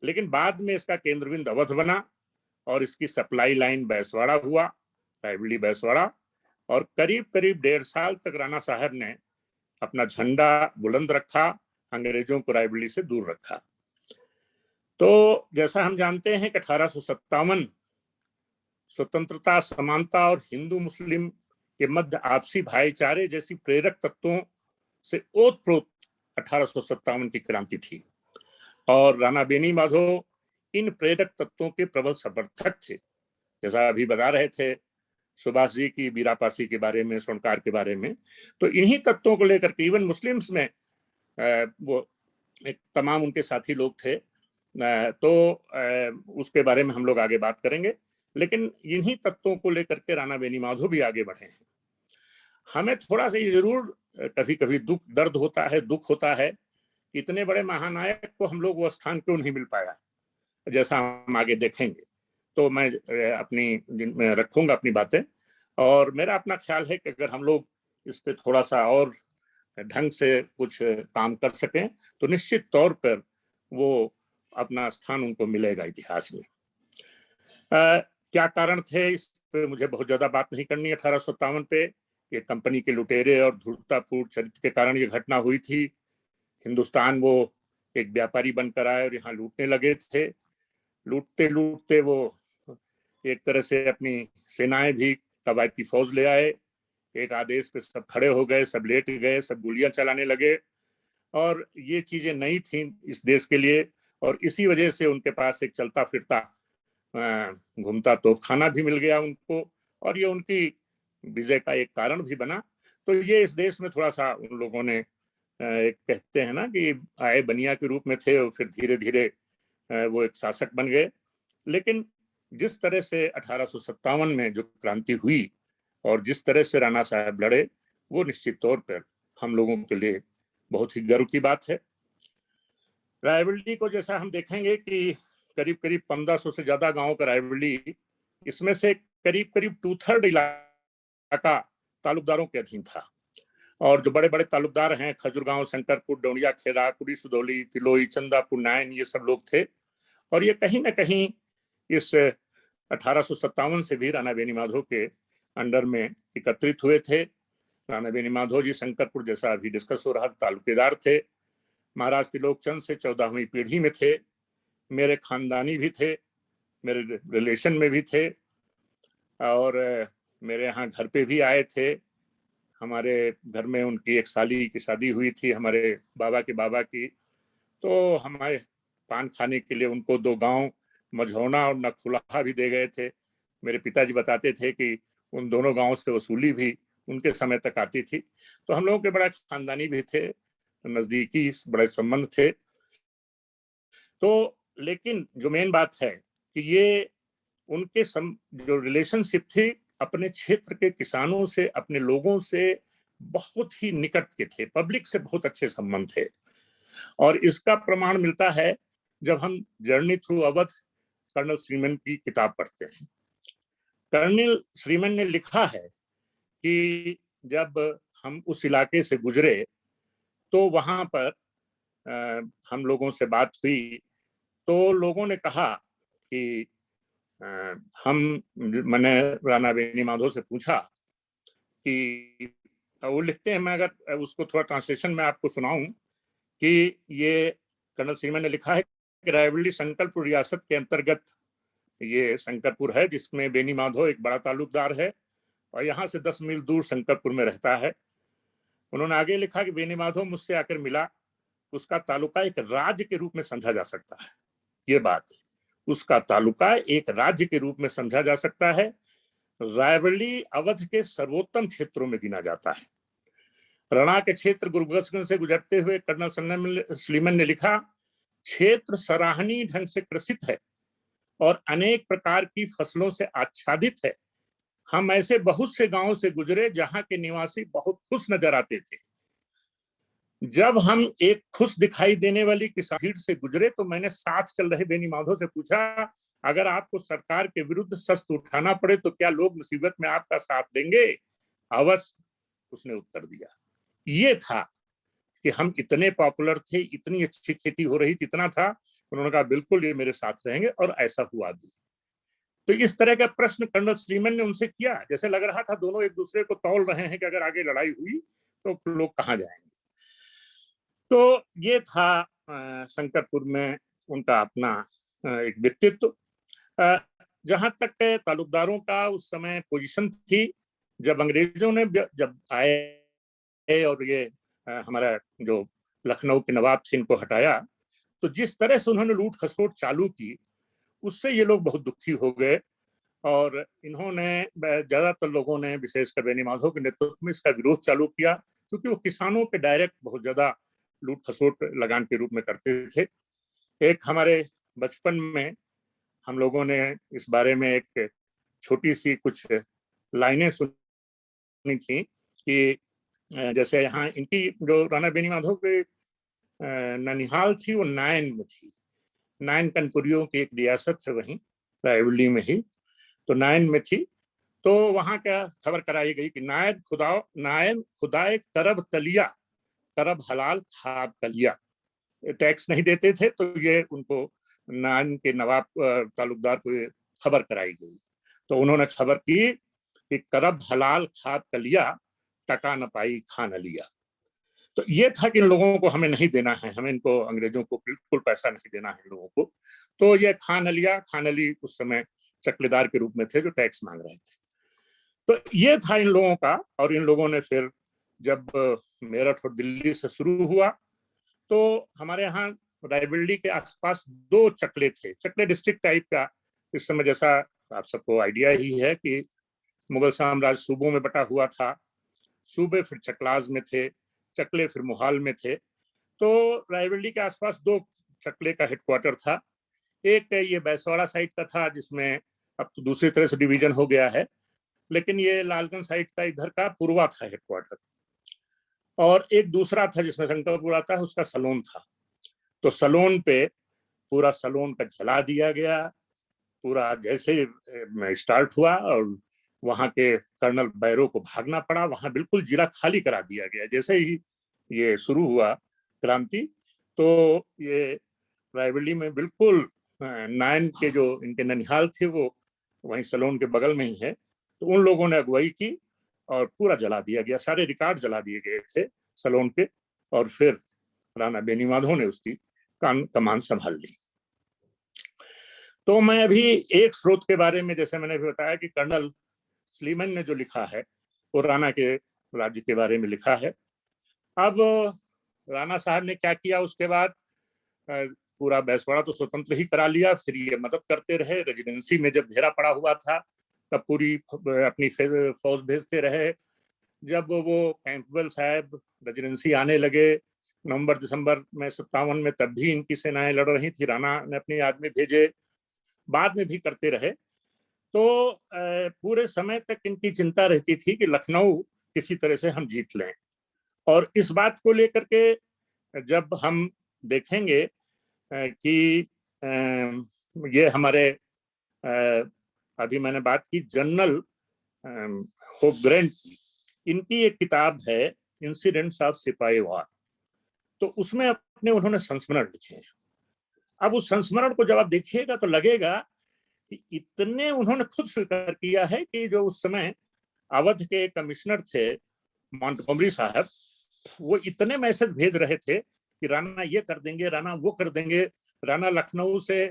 Speaker 2: लेकिन बाद में इसका केंद्रबिंदु अवध बना और इसकी सप्लाई लाइन बैसवाड़ा हुआ, रायबरेली बैसवाड़ा। और करीब करीब 1.5 साल तक राणा साहब ने अपना झंडा बुलंद रखा, अंग्रेजों को रायबरेली से दूर रखा। तो जैसा हम जानते हैं कि 1857 स्वतंत्रता, समानता और हिंदू मुस्लिम के मध्य आपसी भाईचारे जैसी प्रेरक तत्वों से ओतप्रोत 1857 की क्रांति थी। और राणा बेनी माधो इन प्रेरक तत्वों के प्रबल समर्थक थे। जैसा अभी बता रहे थे सुभाष जी की बीरापासी के बारे में, स्वर्णकार के बारे में, तो इन्हीं तत्वों को लेकर के इवन मुस्लिम्स में वो एक तमाम उनके साथी लोग थे। तो उसके बारे में हम लोग आगे बात करेंगे, लेकिन इन्हीं तत्वों को लेकर के राणा बेनी माधो भी आगे बढ़े हैं। हमें थोड़ा सा ये जरूर कभी कभी दर्द होता है, दुख होता है, इतने बड़े महानायक को हम लोग वो स्थान क्यों नहीं मिल पाया, जैसा हम आगे देखेंगे। तो मैं अपनी रखूंगा अपनी बातें, और मेरा अपना ख्याल है कि अगर हम लोग इस पे थोड़ा सा और ढंग से कुछ काम कर सकें तो निश्चित तौर पर वो अपना स्थान उनको मिलेगा इतिहास में। क्या कारण थे, इस पे मुझे बहुत ज्यादा बात नहीं करनी। 1857 पे ये कंपनी के लुटेरे और धूर्ततापूर्ण चरित्र के कारण ये घटना हुई थी। हिंदुस्तान वो एक व्यापारी बनकर आए और यहाँ लूटने लगे थे। लूटते लूटते वो एक तरह से अपनी सेनाएं भी कवायती फौज ले आए। एक आदेश पे सब खड़े हो गए, सब लेट गए, सब गोलियां चलाने लगे, और ये चीजें नई थी इस देश के लिए। और इसी वजह से उनके पास एक चलता फिरता घूमता तोपखाना भी मिल गया उनको, और ये उनकी विजय का एक कारण भी बना। तो ये इस देश में थोड़ा सा उन लोगों ने एक कहते हैं ना कि आए बनिया के रूप में थे और फिर धीरे धीरे वो एक शासक बन गए। लेकिन जिस तरह से 1857 में जो क्रांति हुई और जिस तरह से राणा साहब लड़े, वो निश्चित तौर पर हम लोगों के लिए बहुत ही गर्व की बात है। रायबरेली को जैसा हम देखेंगे कि करीब करीब 1500 से ज्यादा गांवों का रायबरेली, इसमें से करीब करीब 2/3 इलाका तालुकदारों के अधीन था। और जो बड़े बड़े तालुकदार हैं, खजुरगांव, शंकरपुर, डोंडिया खेड़ा, कुड़ी सुदौली, तिलोई, चंदापुर, नायन, ये सब लोग थे। और ये कहीं ना कहीं इस 1857 से भी राणा बेनी माधो के अंडर में एकत्रित हुए थे। राणा बेनी माधो जी शंकरपुर, जैसा अभी डिस्कस हो रहा, तालुकेदार थे। महाराज त्रिलोकचंद से 14वीं पीढ़ी में थे, मेरे खानदानी भी थे, मेरे रिलेशन में भी थे, और मेरे यहाँ घर पे भी आए थे। हमारे घर में उनकी एक साली की शादी हुई थी, हमारे बाबा के बाबा की। तो हमारे पान खाने के लिए उनको 2 गांव मझौना और नखुलाहा भी दे गए थे। मेरे पिताजी बताते थे कि उन दोनों गांवों से वसूली भी उनके समय तक आती थी। तो हम लोगों के बड़ा खानदानी भी थे, नजदीकी बड़े संबंध थे। तो लेकिन जो मेन बात है कि ये उनके जो रिलेशनशिप थी अपने क्षेत्र के किसानों से, अपने लोगों से बहुत ही निकट के थे, पब्लिक से बहुत अच्छे संबंध थे। और इसका प्रमाण मिलता है जब हम जर्नी थ्रू अवध कर्नल श्रीमन की किताब पढ़ते हैं। कर्नल श्रीमन ने लिखा है कि जब हम उस इलाके से गुजरे तो वहां पर हम लोगों से बात हुई, तो लोगों ने कहा कि मैंने राणा बेनी माधव से पूछा कि वो लिखते हैं, मैं अगर उसको थोड़ा ट्रांसलेशन में आपको सुनाऊं कि ये कर्नल श्रीमन ने लिखा है कि रायबरेली शंकरपुर रियासत के अंतर्गत ये शंकरपुर है, जिसमें बेनी माधव एक बड़ा ताल्लुकदार है और यहाँ से 10 मील दूर शंकरपुर में रहता है। उन्होंने आगे लिखा कि बेनी माधव मुझसे आकर मिला, उसका तालुका एक राज्य के रूप में समझा जा सकता है। ये बात, उसका तालुका एक राज्य के रूप में समझा जा सकता है। रायबरेली अवध के सर्वोत्तम क्षेत्रों में गिना जाता है। रणा के क्षेत्र गुरबख्शगंज से गुजरते हुए कर्नल श्रीमन ने लिखा, क्षेत्र सराहनीय ढंग से कृषित है और अनेक प्रकार की फसलों से आच्छादित है। हम ऐसे बहुत से गांवों से गुजरे जहां के निवासी बहुत खुश नजर आते थे। जब हम एक खुश दिखाई देने वाली किसान भीड़ से गुजरे तो मैंने साथ चल रहे बेनी माधव से पूछा, अगर आपको सरकार के विरुद्ध शस्त्र उठाना पड़े तो क्या लोग मुसीबत में आपका साथ देंगे? अवश्य, उसने उत्तर दिया। ये था कि हम इतने पॉपुलर थे, इतनी अच्छी खेती हो रही थी, इतना था। उन्होंने कहा बिल्कुल ये मेरे साथ रहेंगे, और ऐसा हुआ भी। तो इस तरह का प्रश्न कर्नल श्रीमन ने उनसे किया, जैसे लग रहा था दोनों एक दूसरे को तौल रहे हैं कि अगर आगे लड़ाई हुई तो लोग कहाँ जाएंगे। तो ये था शंकरपुर में उनका अपना एक व्यक्तित्व। जहां तक तालुकदारों का उस समय पोजीशन थी, जब अंग्रेजों ने जब आए और ये हमारा जो लखनऊ के नवाब थे इनको हटाया, तो जिस तरह से उन्होंने लूट खसोट चालू की, उससे ये लोग बहुत दुखी हो गए। और इन्होंने, ज्यादातर लोगों ने, विशेषकर बेनी माधव के नेतृत्व में इसका विरोध चालू किया, क्योंकि वो किसानों पे डायरेक्ट बहुत ज्यादा लूट खसोट लगान के रूप में करते थे। एक हमारे बचपन में हम लोगों ने इस बारे में एक छोटी सी कुछ लाइनें सुनी थी कि जैसे यहाँ इनकी जो राणा बेनी माधव के ननिहाल थी वो नायन में थी। नायन कनपुरियों की एक रियासत है वहीं रायबरेली में ही, तो नायन में थी। तो वहां क्या खबर कराई गई कि नायन खुदाए करब तलिया, करब हलाल खाब कलिया। टैक्स नहीं देते थे, तो ये उनको नायन के नवाब तालुकदार को खबर कराई गई। तो उन्होंने खबर की कि करब हलाल खाब कलिया, टका न पाई खा न लिया। तो ये था कि इन लोगों को हमें नहीं देना है, हमें इनको अंग्रेजों को बिल्कुल पैसा नहीं देना है इन लोगों को। तो ये खान अली उस समय चकलेदार के रूप में थे जो टैक्स मांग रहे थे। तो ये था इन लोगों का। और इन लोगों ने फिर जब मेरठ और दिल्ली से शुरू हुआ, तो हमारे यहाँ रायबरेली के आसपास 2 चकले थे, चकले डिस्ट्रिक्ट टाइप का। इस समय जैसा आप सबको आइडिया ही है कि मुगल साम्राज्य सूबों में बटा हुआ था, सूबे फिर चकलाज में थे, चकले फिर मुहाल में थे। तो रायबरेली के आसपास 2 चकले का हेडक्वार्टर था। एक ये बैसवाड़ा साइड का था, जिसमें अब तो दूसरी तरह से डिवीजन हो गया है, लेकिन ये लालगंज साइड का इधर का पूर्वा था हेडक्वार्टर। और एक दूसरा था जिसमें शंकरपुर आता है, उसका सलोन था। तो सलोन पे पूरा सलोन का जला दिया गया। पूरा जैसे स्टार्ट हुआ और वहां के कर्नल बैरो को भागना पड़ा, वहां बिल्कुल जिला खाली करा दिया गया। जैसे ही ये शुरू हुआ क्रांति, तो ये रायबरेली में बिल्कुल नायन के जो इनके ननिहाल थे वो वहीं सलोन के बगल में ही है। तो उन लोगों ने अगुवाई की और पूरा जला दिया गया, सारे रिकॉर्ड जला दिए गए थे सलोन पे। और फिर राणा बेनीमाधव ने उसकी कमान संभाल ली। तो मैं अभी एक स्रोत के बारे में, जैसे मैंने भी बताया कि कर्नल स्लीमन ने जो लिखा है वो राणा के राज्य के बारे में लिखा है। अब राणा साहब ने क्या किया उसके बाद, पूरा बैसवाड़ा तो स्वतंत्र ही करा लिया, फिर ये मदद करते रहे। रेजिडेंसी में जब घेरा पड़ा हुआ था तब पूरी अपनी फौज भेजते रहे। जब वो कैंपबेल साहब रेजिडेंसी आने लगे नवंबर दिसंबर में 57 में, तब भी इनकी सेनाएं लड़ रही थी। राणा ने अपने आदमी भेजे, बाद में भी करते रहे। तो पूरे समय तक इनकी चिंता रहती थी कि लखनऊ किसी तरह से हम जीत लें। और इस बात को लेकर के जब हम देखेंगे कि ये हमारे अभी मैंने बात की जनरल होपग्रेंट की, इनकी एक किताब है इंसिडेंट्स ऑफ सिपाही वार, तो उसमें अपने उन्होंने संस्मरण लिखे हैं। अब उस संस्मरण को जब आप देखिएगा तो लगेगा कि इतने उन्होंने खुद स्वीकार किया है कि जो उस समय अवध के कमिश्नर थे मॉन्टगोमरी साहब, वो इतने मैसेज भेज रहे थे कि राणा ये कर देंगे, राणा वो कर देंगे, राणा लखनऊ से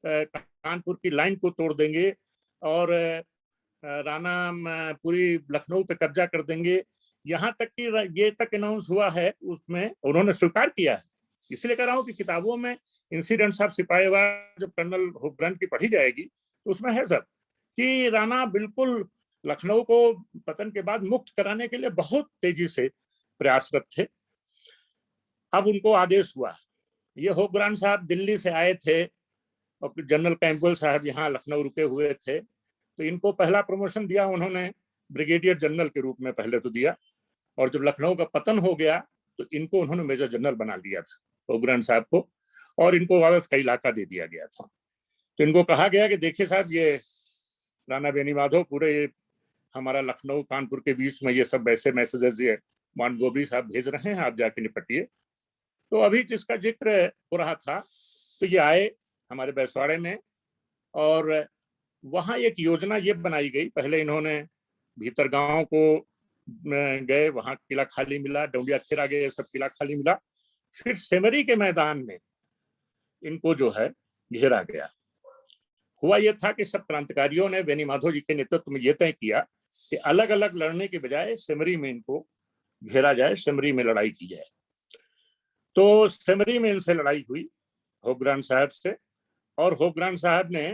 Speaker 2: कानपुर की लाइन को तोड़ देंगे और राणा पूरी लखनऊ पे कब्जा कर देंगे। यहाँ तक कि ये तक अनाउंस हुआ है, उसमें उन्होंने स्वीकार किया है। इसलिए कह रहा हूँ कि किताबों में इंसिडेंट्स ऑफ सिपाही वार जब कर्नल होपग्रेंट की पढ़ी जाएगी तो उसमें है सब कि राणा बिल्कुल लखनऊ को पतन के बाद मुक्त कराने के लिए बहुत तेजी से प्रयासरत थे। अब उनको आदेश हुआ, ये होपग्रेंट साहब दिल्ली से आए थे और जनरल कैंपबेल साहब यहाँ लखनऊ रुके हुए थे, तो इनको पहला प्रमोशन दिया उन्होंने, ब्रिगेडियर जनरल के रूप में पहले तो दिया, और जब लखनऊ का पतन हो गया तो इनको उन्होंने मेजर जनरल बना लिया था होपग्रेंट साहब को, और इनको वापस का इलाका दे दिया गया था। तो इनको कहा गया कि देखिए साहब, ये राणा बेनीमाधव पूरे हमारा लखनऊ कानपुर के बीच में ये सब ऐसे मैसेजेस ये मॉन्टगोमरी साहब भेज रहे हैं, आप जाके निपटिए। तो अभी जिसका जिक्र हो रहा था, तो ये आए हमारे बैसवाड़े में और वहां एक योजना ये बनाई गई। पहले इन्होंने भीतर गांव को गए, वहां किला खाली मिला, डोंडिया खेरा गए, सब किला खाली मिला। फिर सेमरी के मैदान में इनको जो है घेरा गया। हुआ यह था कि सब क्रांतिकारियों ने बेनीमाधव जी के नेतृत्व में यह तय किया कि अलग अलग लड़ने के बजाय सेमरी में इनको घेरा जाए, सेमरी में लड़ाई की जाए। तो सेमरी में इनसे लड़ाई हुई होपग्रेंट साहब से, और होपग्रेंट साहब ने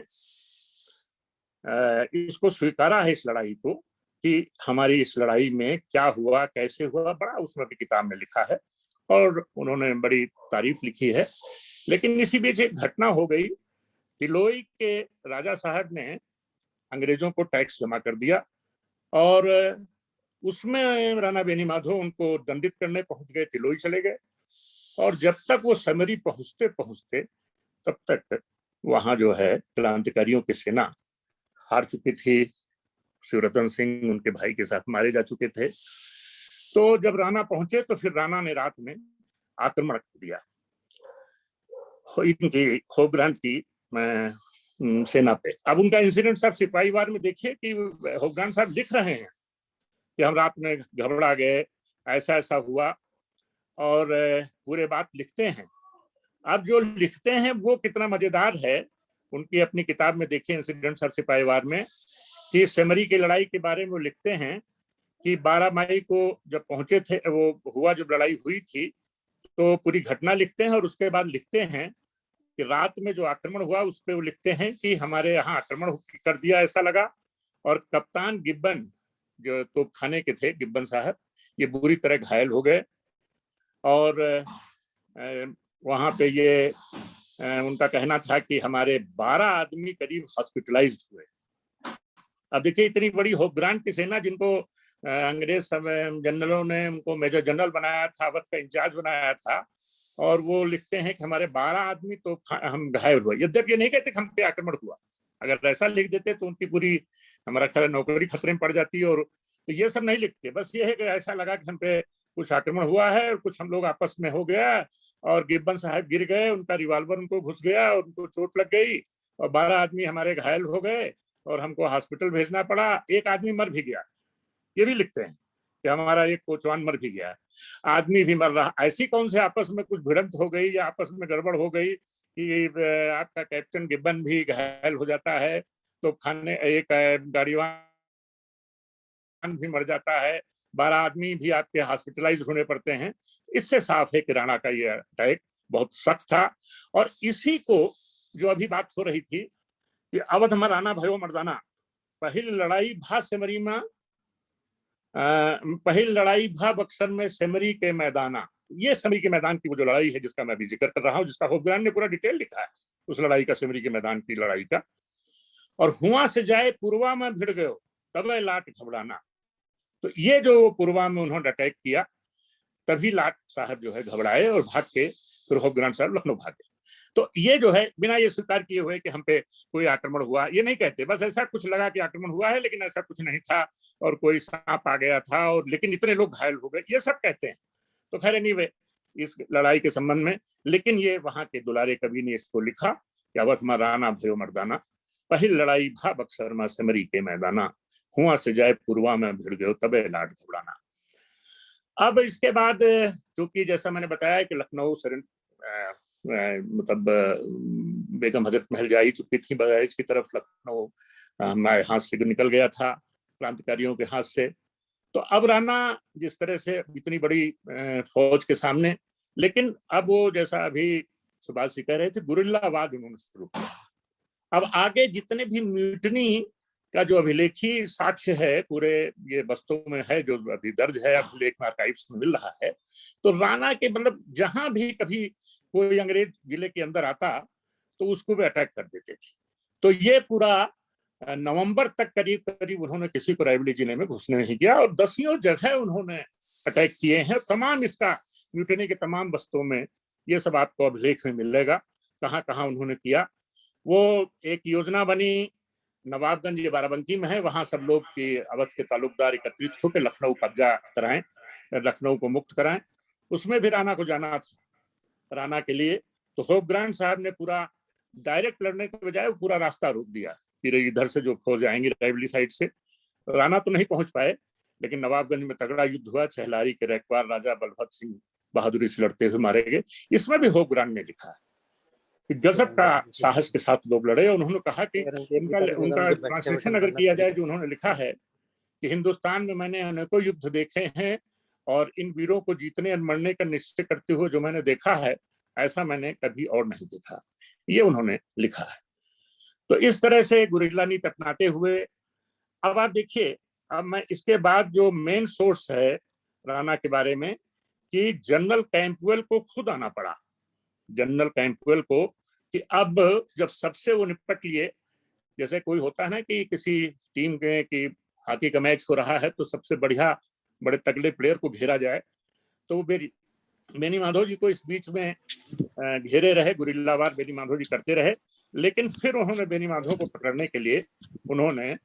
Speaker 2: इसको स्वीकारा है, इस लड़ाई को, कि हमारी इस लड़ाई में क्या हुआ, कैसे हुआ, बड़ा उसमें भी किताब में लिखा है और उन्होंने बड़ी तारीफ लिखी है। लेकिन इसी बीच एक घटना हो गई। तिलोई के राजा साहब ने अंग्रेजों को टैक्स जमा कर दिया और उसमें राणा बेनीमाधव उनको दंडित करने पहुंच गए, तिलोई चले गए। और जब तक वो सेमरी पहुंचते पहुंचते तब तक वहां जो है क्रांतिकारियों की सेना हार चुकी थी। शिवरतन सिंह उनके भाई के साथ मारे जा चुके थे। तो जब राणा पहुंचे तो फिर राणा ने रात में आक्रमण कर दिया इनकी होपग्रेंट की सेना पे। अब उनका इंसिडेंट साहब सिपाही वार में देखिए कि होपग्रेंट साहब लिख रहे हैं कि हम रात में घबरा गए, ऐसा ऐसा हुआ, और पूरे बात लिखते हैं। अब जो लिखते हैं वो कितना मजेदार है, उनकी अपनी किताब में देखिए इंसिडेंट्स ऑफ सिपाही वार में, कि सेमरी की लड़ाई के बारे में वो लिखते हैं कि 12 मई को जब पहुंचे थे, वो हुआ जब लड़ाई हुई थी, तो पूरी घटना लिखते हैं और उसके बाद लिखते हैं कि रात में जो आक्रमण हुआ उस पर वो लिखते हैं कि हमारे यहाँ आक्रमण कर दिया ऐसा लगा, और कप्तान गिब्बन जो तोपखाने के थे, गिब्बन साहब, ये बुरी तरह घायल हो गए। और वहां पे ये उनका कहना था कि हमारे 12 आदमी करीब हॉस्पिटलाइज्ड हुए। अब देखिए इतनी बड़ी होपग्रेंट की सेना, जिनको अंग्रेज जनरलों ने उनको मेजर जनरल बनाया था, अवध का इंचार्ज बनाया था, और वो लिखते हैं कि हमारे 12 आदमी तो हम घायल हुए। यद्यपि ये नहीं कहते कि हम पे आक्रमण हुआ, अगर ऐसा लिख देते तो उनकी पूरी हमारा ख्याल नौकरी खतरे में पड़ जाती। और तो ये सब नहीं लिखते, बस ये है कि ऐसा लगा कि हम पे कुछ आक्रमण हुआ है और कुछ हम लोग आपस में हो गया और गिब्बन साहब गिर गए, उनका रिवॉल्वर उनको घुस गया और उनको चोट लग गई और 12 आदमी हमारे घायल हो गए और हमको हॉस्पिटल भेजना पड़ा, एक आदमी मर भी गया, ये भी लिखते हैं। कि हमारा एक कोचवान मर भी गया, आदमी भी मर रहा। ऐसी कौन से आपस में कुछ भिड़ंत हो गई या आपस में गड़बड़ हो गई कि आपका कैप्टन गिब्बन भी घायल हो जाता है, तो खाने एक गाड़ीवान भी मर जाता है, 12 आदमी भी आपके हॉस्पिटलाइज होने पड़ते हैं। इससे साफ है कि राणा का ये अटैक बहुत सख्त था। और इसी को जो अभी बात हो रही थी कि अवध में राणा भयो मर्दाना, पहली लड़ाई भा सेमरी में, पहली लड़ाई भा बक्सर में सेमरी के मैदाना, ये सेमरी के मैदान की वो जो लड़ाई है जिसका मैं भी जिक्र कर रहा हूँ, जिसका होपग्रांड ने पूरा डिटेल लिखा है उस लड़ाई का, सेमरी के मैदान की लड़ाई का। और हुआ से जाए पूर्वा में भिड़ गयो तब लाट घबराना, तो ये जो पूर्वा में उन्होंने अटैक किया, तभी लाट साहब जो है घबराए और भाग के फिर होपग्रांड साहब लखनऊ भागे। तो ये जो है बिना ये स्वीकार किए हुए कि हम पे कोई आक्रमण हुआ, ये नहीं कहते, बस ऐसा कुछ लगा कि आक्रमण हुआ है, लेकिन ऐसा कुछ नहीं था और कोई सांप आ गया था और लेकिन इतने लोग घायल हो गए, ये सब कहते हैं। तो खैर एनीवे इस लड़ाई के संबंध में, लेकिन ये वहां के दुलारे कवि ने इसको लिखा कि अवध में राणा भयो मर्दाना, पहली लड़ाई भा बक्सर में सेमरी के मैदाना, हुआ से जाए पूर्वा में भिड़ गयो तबे लाट घबराना। अब इसके बाद चूंकि जैसा मैंने बताया कि लखनऊ मतलब बेगम हजरत महल जा ही चुकी थी बहराइच की तरफ, लखनऊ हमारे हाथ से निकल गया था क्रांतिकारियों के हाथ से। तो अब राणा जिस तरह से इतनी बड़ी फौज के सामने, लेकिन अब वो जैसा अभी सुभाष जी कह रहे थे, गुरिल्लावाद उन्होंने शुरू किया। अब आगे जितने भी म्यूटनी का जो अभिलेखी साक्ष्य है पूरे ये बस्तों में है, जो अभी दर्ज है अभिलेख में आर्काइव्स में मिल रहा है, तो राणा के मतलब जहां भी कभी कोई अंग्रेज जिले के अंदर आता तो उसको भी अटैक कर देते थे। तो ये पूरा नवंबर तक करीब करीब उन्होंने किसी को रायबरेली जिले में घुसने नहीं किया और 10 जगह उन्होंने अटैक किए हैं। तमाम इसका म्यूटनी के तमाम बस्तों में ये सब आपको अभिलेख में मिलेगा, कहाँ कहाँ उन्होंने किया। वो एक योजना बनी, नवाबगंज ये बाराबंकी में है, वहां सब लोग की अवध के तालुकदार एकत्रित होकर लखनऊ कब्जा कराएं, लखनऊ को मुक्त कराएं। उसमें भी राणा को जाना था। राणा के लिए तो होपग्रांड साहब ने पूरा डायरेक्ट लड़ने के बजाय पूरा रास्ता रोक दिया, फिर इधर से जो फौज आएंगी रायबरेली साइड से। राणा तो नहीं पहुंच पाए, लेकिन नवाबगंज में तगड़ा युद्ध हुआ, चहलारी के रैकवार राजा बलभद्र सिंह बहादुरी से लड़ते हुए मारे गए। इसमें भी होपग्रांड ने लिखा है कि गजब का साहस के साथ लोग लड़े। और उन्होंने कहा कि उनका ट्रांसलेशन अगर किया जाए जो उन्होंने लिखा है कि हिंदुस्तान में मैंने अनेकों युद्ध देखे हैं और इन वीरों को जीतने और मरने का निश्चय करते हुए जो मैंने देखा है, ऐसा मैंने कभी और नहीं देखा, ये उन्होंने लिखा है। तो इस तरह से गुरिल्ला नीति अपनाते हुए अब आप देखिए, अब मैं इसके बाद जो मेन सोर्स है राणा के बारे में कि जनरल कैंपवेल को खुद आना पड़ा, जनरल कैंपवेल को, कि अब जब सबसे वो निपट लिए, जैसे कोई होता है ना कि किसी टीम के कि हॉकी का मैच हो रहा है तो सबसे बढ़िया बड़े तगड़े प्लेयर को घेरा जाए, तो वो बेनी माधव जी को इस बीच में घेरे रहे, गुरिल्लावार बेनी माधव जी करते रहे। लेकिन फिर उन्होंने बेनी माधव को पकड़ने के लिए उन्होंने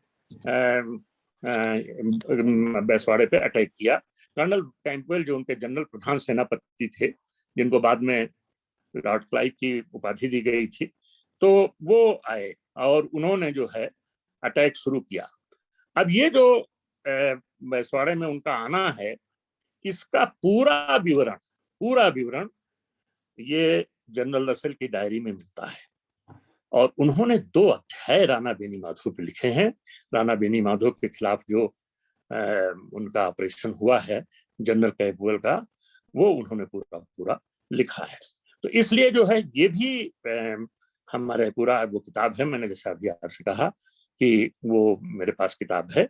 Speaker 2: बैसवाड़े पे अटैक किया। कर्नल कैंपवेल जो उनके जनरल प्रधान सेनापति थे, जिनको बाद में लॉर्ड क्लाइव की उपाधि दी गई थी, तो वो आए और उन्होंने जो है अटैक शुरू किया। अब ये जो बैसवाड़े में उनका आना है, इसका पूरा विवरण ये जनरल रसेल की डायरी में मिलता है। और उन्होंने 2 अध्याय राणा बेनी माधव पे लिखे हैं। राणा बेनी माधव के खिलाफ जो उनका ऑपरेशन हुआ है जनरल कैंपवेल का, वो उन्होंने पूरा लिखा है। तो इसलिए जो है ये भी हमारे पूरा वो किताब है, मैंने जैसा अभी आपसे कहा कि वो मेरे पास किताब है,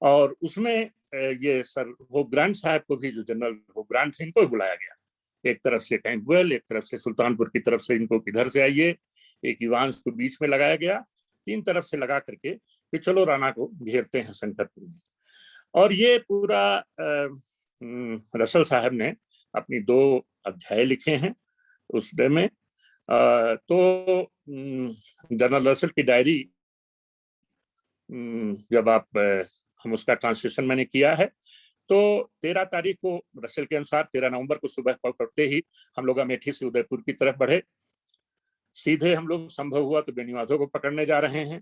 Speaker 2: और उसमें ये सर होपग्रांड साहब को भी, जो जनरल होपग्रांड थे, इनको बुलाया गया। एक तरफ से कैंपवेल, एक तरफ से सुल्तानपुर की तरफ से इनको किधर से आइए, एक इवांस को बीच में लगाया गया, 3 तरफ से लगा करके कि चलो राणा को घेरते हैं संकट में। और ये पूरा रसल साहब ने अपनी 2 अध्याय लिखे हैं उस डे में। तो जनरल रसल की डायरी जब आप हम उसका ट्रांसलेशन मैंने किया है, तो 13 तारीख को रसल के अनुसार 13 नवंबर को सुबह पकड़ते ही हम लोग अमेठी से उदयपुर की तरफ बढ़े। सीधे हम लोग संभव हुआ तो बेनी माधव को पकड़ने जा रहे हैं।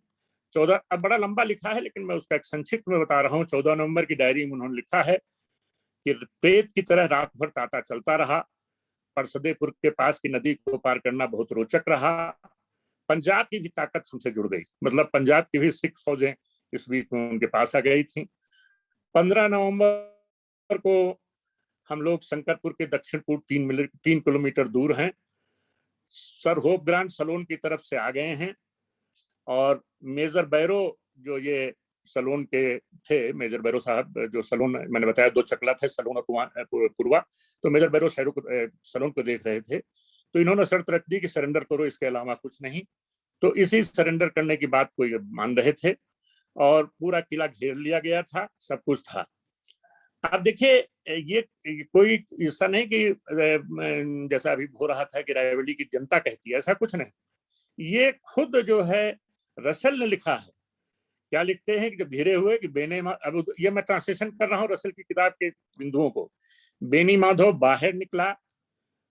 Speaker 2: 14, अब बड़ा लंबा लिखा है लेकिन मैं उसका एक संक्षिप्त में बता रहा हूँ। 14 नवंबर की डायरी में उन्होंने लिखा है कि प्रेत की तरह रात भर तांता चलता रहा। परसदेपुर के पास की नदी को पार करना बहुत रोचक रहा। पंजाब की भी ताकत हमसे जुड़ गई, मतलब पंजाब की भी सिख फौजें इस बीच में उनके पास आ गई थी। 15 नवंबर को हम लोग शंकरपुर के दक्षिण पूर्व 3 किलोमीटर दूर हैं। सर होप ग्रांट सलोन की तरफ से आ गए हैं और मेजर बैरो जो ये सलोन के थे, मेजर बैरो साहब जो सलोन मैंने बताया 2 चकला थे, सलोन और पूर्वा, तो मेजर बैरो सलोन को देख रहे थे। तो इन्होंने शर्त रख दी कि सरेंडर करो, इसके अलावा कुछ नहीं। तो इसी सरेंडर करने की बात को मान रहे थे और पूरा किला घेर लिया गया था, सब कुछ था। अब देखिए, ये कोई ऐसा नहीं कि जैसा अभी हो रहा था कि रायबरेली की जनता कहती है, ऐसा कुछ नहीं। ये खुद जो है रसेल ने लिखा है। क्या लिखते हैं कि जब घिरे हुए कि अब ये मैं ट्रांसलेशन कर रहा हूँ रसेल की किताब के बिंदुओं को। बेनी माधव बाहर निकला,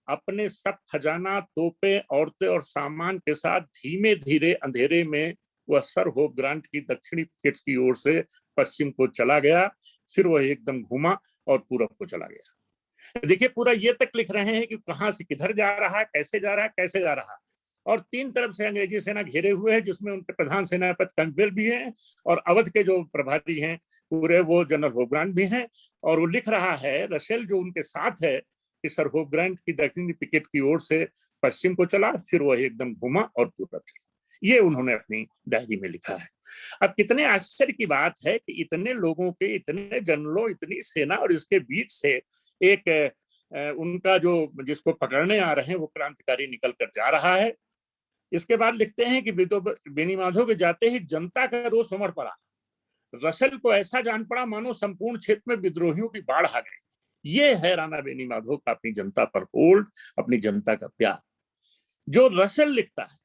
Speaker 2: अपने सब खजाना, तोपे, औरतें और सामान के साथ धीमे धीरे अंधेरे में वह सर होप ग्रांट की दक्षिणी पिकेट की ओर से पश्चिम को चला गया। फिर वह एकदम घूमा और पूरब को चला गया। देखिए, पूरा ये तक लिख रहे हैं कि कहां से किधर जा रहा है, कैसे जा रहा है, कैसे जा रहा है। और 3 तरफ से अंग्रेजी सेना घेरे हुए है, जिसमें उनके प्रधान सेनापति कैंपबेल भी हैं और अवध के जो प्रभारी हैं पूरे वो जनरल होप ग्रांट भी हैं। और वो लिख रहा है रसेल जो उनके साथ है कि सर होप ग्रांट की दक्षिणी पिकेट की ओर से पश्चिम को चला, फिर वह एकदम घूमा और पूरब चला। ये उन्होंने अपनी डायरी में लिखा है। अब कितने आश्चर्य की बात है कि इतने लोगों के, इतने जनरलों, इतनी सेना और इसके बीच से एक उनका जो जिसको पकड़ने आ रहे हैं वो क्रांतिकारी निकल कर जा रहा है। इसके बाद लिखते हैं कि बेनी माधव के जाते ही जनता का रोष उमड़ पड़ा। रसेल को ऐसा जान पड़ा मानो संपूर्ण क्षेत्र में विद्रोहियों की बाढ़ आ गई। ये है राणा बेनी माधव का अपनी जनता पर होल्ड, अपनी जनता का प्यार। जो रसेल लिखता है,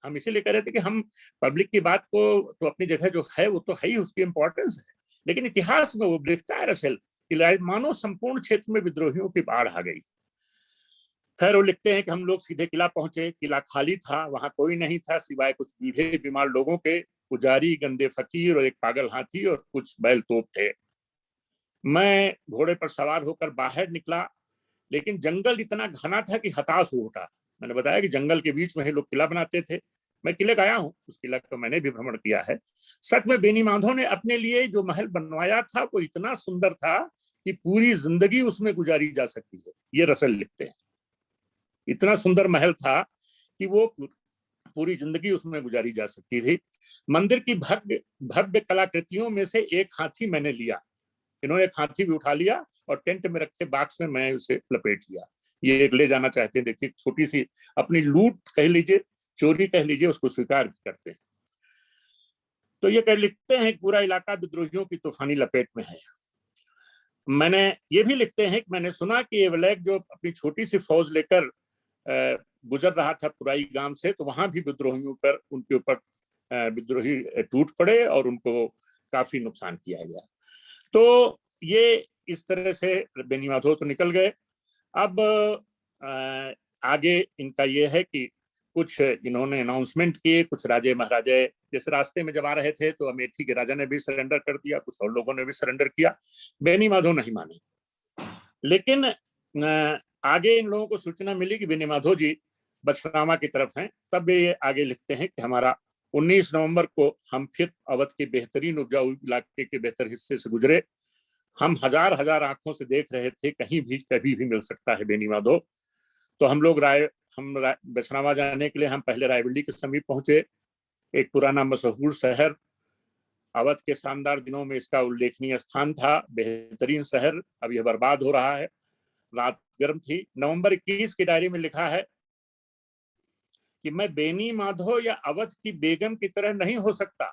Speaker 2: हम इसीलिए कह रहे थे कि हम पब्लिक की बात को तो अपनी जगह जो है वो तो है ही, उसकी इंपॉर्टेंस है, लेकिन इतिहास में वो लिखता है रसेल कि मानो संपूर्ण क्षेत्र में विद्रोहियों की बाढ़ आ गई। खैर वो लिखते हैं कि हम लोग सीधे किला पहुंचे। किला खाली था, वहां कोई नहीं था सिवाय कुछ बूढ़े बीमार लोगों के, पुजारी, गंदे फकीर और एक पागल हाथी और कुछ बैल तोप थे। मैं घोड़े पर सवार होकर बाहर निकला, लेकिन जंगल इतना घना था कि हताश हो उठा। मैंने बताया कि जंगल के बीच में ही लोग किला बनाते थे। मैं किले गया हूँ, उस किला का मैंने भी भ्रमण किया है। सच में बेनी माधव ने अपने लिए जो महल बनवाया था वो इतना सुंदर था कि पूरी जिंदगी उसमें गुजारी जा सकती है। ये रसेल लिखते हैं, इतना सुंदर महल था कि वो पूरी जिंदगी उसमें गुजारी जा सकती थी। मंदिर की भव्य भव्य कलाकृतियों में से एक हाथी मैंने लिया। इन्होंने एक हाथी भी उठा लिया और टेंट में रखे बॉक्स में मैं उसे लपेट लिया। ये एक ले जाना चाहते हैं। देखिए, छोटी सी अपनी लूट कह लीजिए, चोरी कह लीजिए, उसको स्वीकार भी करते हैं। तो ये कह लिखते हैं पूरा इलाका विद्रोहियों की तूफानी लपेट में है। मैंने ये भी लिखते हैं कि मैंने सुना कि एवलैक जो अपनी छोटी सी फौज लेकर गुजर रहा था पुराई गांव से, तो वहां भी विद्रोहियों पर, उनके ऊपर विद्रोही टूट पड़े और उनको काफी नुकसान किया गया। तो ये इस तरह से बेनी माधव तो निकल गए। अब आगे इनका ये है कि कुछ इन्होंने अनाउंसमेंट किए, कुछ राजे महाराजे जैसे रास्ते में जब आ रहे थे तो अमेठी के राजा ने भी सरेंडर कर दिया, कुछ और लोगों ने भी सरेंडर किया। बेनी माधव नहीं माने, लेकिन आगे इन लोगों को सूचना मिली कि बेनी माधव जी बछरावा की तरफ हैं। तब ये आगे लिखते हैं कि हमारा 19 नवंबर को हम फिर अवध के बेहतरीन उपजाऊ इलाके के बेहतर हिस्से से गुजरे। हम हजार हजार आंखों से देख रहे थे, कहीं भी कभी भी मिल सकता है बेनी माधव। तो हम लोग बछरावा जाने के लिए हम पहले रायबरेली के समीप पहुंचे। एक पुराना मशहूर शहर, अवध के शानदार दिनों में इसका उल्लेखनीय स्थान था, बेहतरीन शहर, अब यह बर्बाद हो रहा है। रात गर्म थी। नवंबर 21 की डायरी में लिखा है कि मैं बेनी माधव या अवध की बेगम की तरह नहीं हो सकता,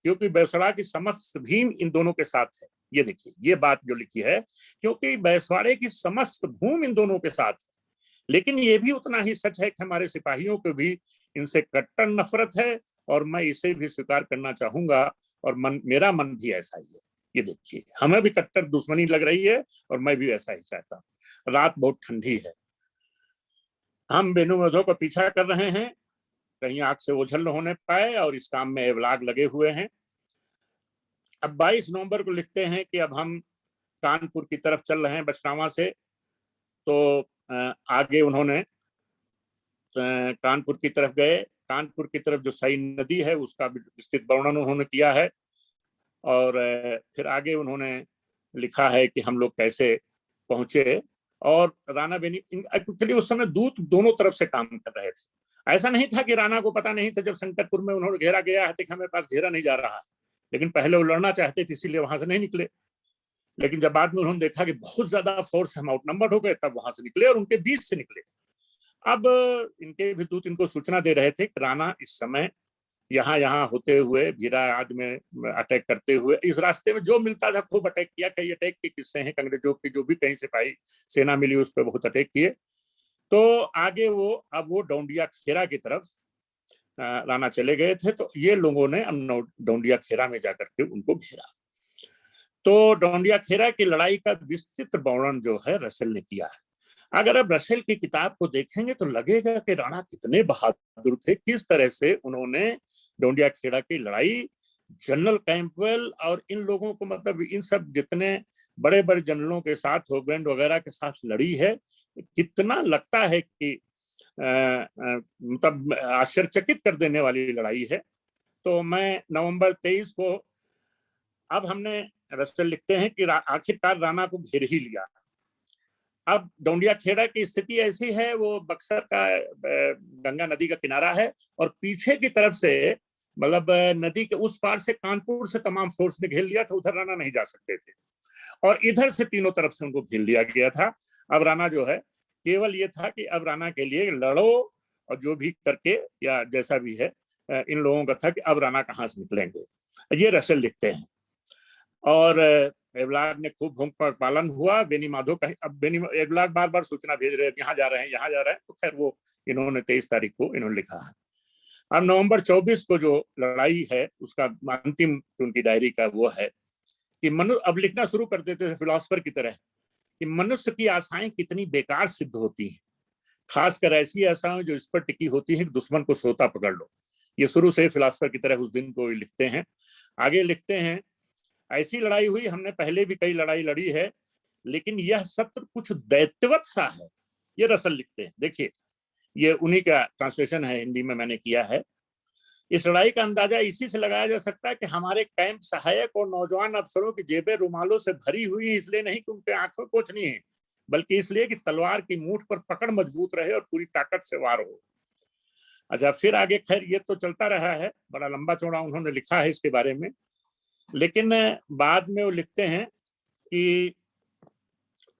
Speaker 2: क्योंकि बैसड़ा की समस्त भीम इन दोनों के साथ है। ये देखिए, ये बात जो लिखी है, क्योंकि बैसवाड़े की समस्त भूम इन दोनों के साथ है। लेकिन ये भी उतना ही सच है कि हमारे सिपाहियों को भी इनसे कट्टर नफरत है, और मैं इसे भी स्वीकार करना चाहूंगा, और मेरा मन भी ऐसा ही है। ये देखिए, हमें भी कट्टर दुश्मनी लग रही है और मैं भी ऐसा ही चाहता हूँ। रात बहुत ठंडी है। हम बेनी माधव को पीछा कर रहे हैं, कहीं आग से ओझल न होने पाए, और इस काम में एवलाग लगे हुए हैं। अब 22 नवंबर को लिखते हैं कि अब हम कानपुर की तरफ चल रहे हैं बछरावा से, तो आगे उन्होंने कानपुर की तरफ गए। कानपुर की तरफ जो सई नदी है उसका विस्तृत वर्णन उन्होंने किया है, और फिर आगे उन्होंने लिखा है कि हम लोग कैसे पहुंचे। और राणा बेनी एक्चुअली उस समय दूत दोनों तरफ से काम कर रहे थे। ऐसा नहीं था कि राणा को पता नहीं था जब संकटपुर में उन्होंने घेरा गया है कि हमारे पास घेरा नहीं जा रहा है, लेकिन पहले वो लड़ना चाहते थे इसीलिए वहां से नहीं निकले। लेकिन जब बाद में उन्होंने देखा कि बहुत ज्यादा फोर्स हम आउटनंबर्ड हो गए, तब वहां से निकले और उनके बीच से निकले। अब इनके भी दूत इनको सूचना दे रहे थे कि राणा इस समय यहाँ होते हुए भीरा आदि में अटैक करते हुए इस रास्ते में जो मिलता था खूब अटैक किया। कई अटैक के किस्से हैं, अंग्रेजों की जो भी कहीं सिपाही सेना मिली उस पर बहुत अटैक किए। तो आगे अब वो डोंडिया खेरा की तरफ राणा चले गए थे, तो ये लोगों ने डोंडिया खेरा में जाकर के उनको घेरा। तो डोंडिया खेरा की लड़ाई का विस्तृत वर्णन जो है रसेल ने किया है। अगर अब रसेल की किताब को देखेंगे तो लगेगा कि राणा कितने बहादुर थे, किस तरह से उन्होंने डोंडिया खेड़ा की लड़ाई जनरल कैंपवेल और इन लोगों को, मतलब इन सब जितने बड़े बड़े जनरलों के साथ, होगलैंड वगैरह के साथ लड़ी है। कितना लगता है कि मतलब आश्चर्यचकित कर देने वाली लड़ाई है। तो मैं नवंबर 23 को, अब हमने रसेल लिखते हैं कि आखिरकार राणा को घेर ही लिया। अब डोंडिया खेड़ा की स्थिति ऐसी है, वो बक्सर का गंगा नदी का किनारा है और पीछे की तरफ से मतलब नदी के उस पार से कानपुर से तमाम फोर्स ने घेर लिया था, उधर राणा नहीं जा सकते थे और इधर से तीनों तरफ से उनको घेर लिया गया था। अब राणा जो है केवल ये था कि अब राणा के लिए लड़ो और जो भी करके या जैसा भी है, इन लोगों का था कि अब राणा कहाँ से निकलेंगे, ये रसेल लिखते हैं। और एवलाग ने खूब भूख पर पालन हुआ। बेनी माधो कहीं, अब बेनी एवलाग बार बार सूचना भेज रहे हैं यहाँ जा रहे हैं यहाँ जा रहे हैं, तो खैर वो इन्होंने 23 तारीख को इन्होंने लिखा है। अब नवंबर 24 को जो लड़ाई है उसका अंतिम उनकी डायरी का वो है कि मनुष्य अब लिखना शुरू कर देते थे फिलोसफर की तरह कि मनुष्य की आशाएं कितनी बेकार सिद्ध होती हैं, खासकर ऐसी आशाएं जो इस पर टिकी होती है कि दुश्मन को सोता पकड़ लो। ये शुरू से फिलोसफर की तरह उस दिन को लिखते हैं। आगे लिखते हैं, ऐसी लड़ाई हुई, हमने पहले भी कई लड़ाई लड़ी है, लेकिन यह सत्र कुछ दैत्यवत सा है। ये रसेल लिखते हैं, देखिए ये उन्हीं का ट्रांसलेशन है, हिंदी में मैंने किया है। इस लड़ाई का अंदाजा इसी से लगाया जा सकता है कि हमारे कैंप सहायक और नौजवान अफसरों की जेबें रुमालों से भरी हुई, इसलिए नहीं कि उनके आंखों पोछनी है, बल्कि इसलिए कि तलवार की मूठ पर पकड़ मजबूत रहे और पूरी ताकत से वार हो। अच्छा, फिर आगे खैर ये तो चलता रहा है, बड़ा लंबा चौड़ा उन्होंने लिखा है इसके बारे में, लेकिन बाद में वो लिखते हैं कि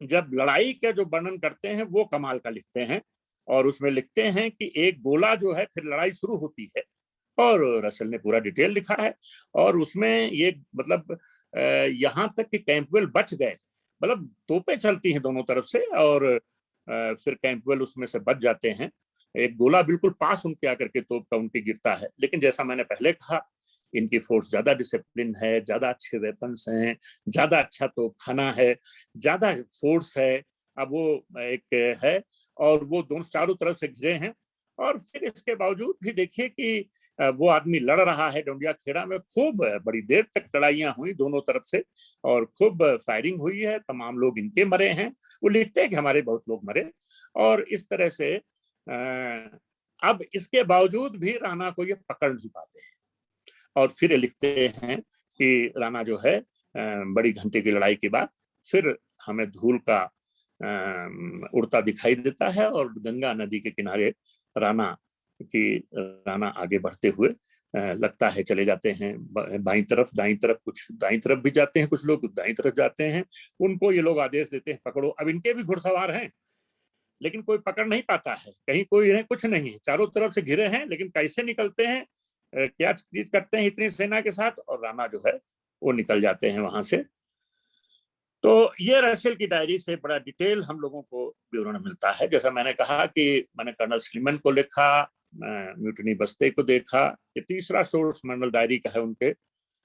Speaker 2: जब लड़ाई का जो वर्णन करते हैं वो कमाल का लिखते हैं और उसमें लिखते हैं कि एक गोला जो है, फिर लड़ाई शुरू होती है और रसेल ने पूरा डिटेल लिखा है और उसमें ये मतलब यहाँ तक कि कैंपवेल बच गए, मतलब तोपें चलती हैं दोनों तरफ से और फिर कैंपवेल उसमें से बच जाते हैं। एक गोला बिल्कुल पास उनके आकर के तोप का उनकी गिरता है, लेकिन जैसा मैंने पहले कहा इनकी फोर्स ज्यादा डिसिप्लिन है, ज्यादा अच्छे वेपन्स हैं, ज्यादा अच्छा तोपखाना है, ज्यादा फोर्स है। अब वो एक है और वो दोनों चारों तरफ से घिरे हैं और फिर इसके बावजूद भी देखिए कि वो आदमी लड़ रहा है। डोंडिया खेड़ा में खूब बड़ी देर तक लड़ाइयां हुई दोनों तरफ से और खूब फायरिंग हुई है, तमाम लोग इनके मरे हैं। वो लिखते हैं कि हमारे बहुत लोग मरे और इस तरह से अब इसके बावजूद भी राणा को ये पकड़ नहीं पाते हैं और फिर लिखते हैं कि राणा जो है बड़ी घंटे की लड़ाई के बाद फिर हमें धूल का उड़ता दिखाई देता है और गंगा नदी के किनारे राणा आगे बढ़ते हुए लगता है चले जाते हैं बाईं तरफ, दाईं तरफ, कुछ दाईं तरफ भी जाते हैं, कुछ लोग दाईं तरफ जाते हैं। उनको ये लोग आदेश देते हैं पकड़ो। अब इनके भी घुड़सवार हैं लेकिन कोई पकड़ नहीं पाता है, कहीं कोई है कुछ नहीं है, चारों तरफ से घिरे हैं, लेकिन कैसे निकलते हैं, क्या चीज करते हैं इतनी सेना के साथ, और राणा जो है वो निकल जाते हैं वहां से। तो ये रसेल की डायरी से बड़ा डिटेल हम लोगों को विवरण मिलता है। जैसा मैंने कहा कि मैंने कर्नल स्लीमन को लिखा, म्यूटनी बस्ते को देखा, ये तीसरा सोर्स मंडल डायरी का है उनके।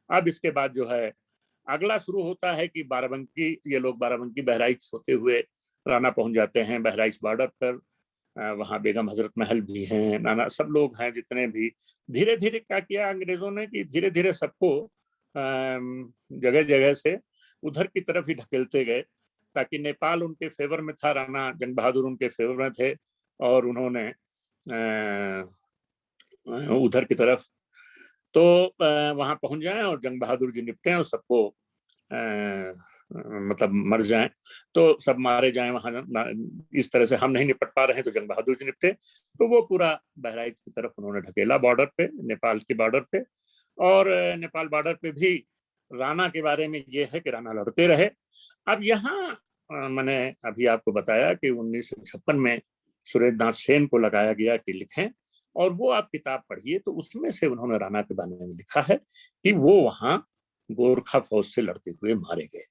Speaker 2: अब इसके बाद जो है अगला शुरू होता है कि बाराबंकी, ये लोग बाराबंकी बहराइच होते हुए राणा पहुंच जाते हैं। बहराइच बॉर्डर पर वहां बेगम हजरत महल भी हैं, नाना सब लोग हैं जितने भी। धीरे धीरे क्या किया अंग्रेजों ने कि धीरे धीरे सबको जगह जगह से उधर की तरफ ही ढकेलते गए, ताकि नेपाल उनके फेवर में था, राणा जंग बहादुर उनके फेवर में थे, और उन्होंने उधर की तरफ तो वहां पहुंच जाएं और जंग बहादुर जी निपटे और सबको मतलब मर जाएं, तो सब मारे जाएं वहां, इस तरह से हम नहीं निपट पा रहे हैं तो जंग बहादुर जी निपटे। तो वो पूरा बहराइच की तरफ उन्होंने ढकेला, बॉर्डर पे, नेपाल की बॉर्डर पे। और नेपाल बॉर्डर पे भी राणा के बारे में ये है कि राणा लड़ते रहे। अब यहाँ मैंने अभी आपको बताया कि 1956 में सुरेंद्रनाथ सेन को लगाया गया कि लिखें, और वो आप किताब पढ़िए तो उसमें से उन्होंने राणा के बारे में लिखा है कि वो वहां गोरखा फौज से लड़ते हुए मारे गए।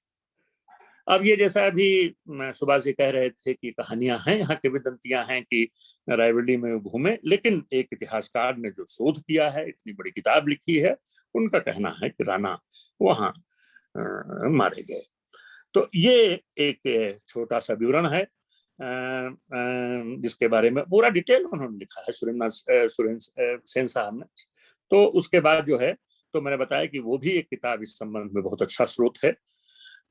Speaker 2: अब ये जैसा अभी सुभाष जी कह रहे थे कि कहानियां हैं, यहाँ किंवदंतियां हैं कि रायबरेली में घूमे, लेकिन एक इतिहासकार ने जो शोध किया है, इतनी बड़ी किताब लिखी है, उनका कहना है कि राणा वहां मारे गए। तो ये एक छोटा सा विवरण है जिसके बारे में पूरा डिटेल उन्होंने लिखा है सुरेंद्र सेन साहब ने। तो उसके बाद जो है, तो मैंने बताया कि वो भी एक किताब इस संबंध में बहुत अच्छा स्रोत है।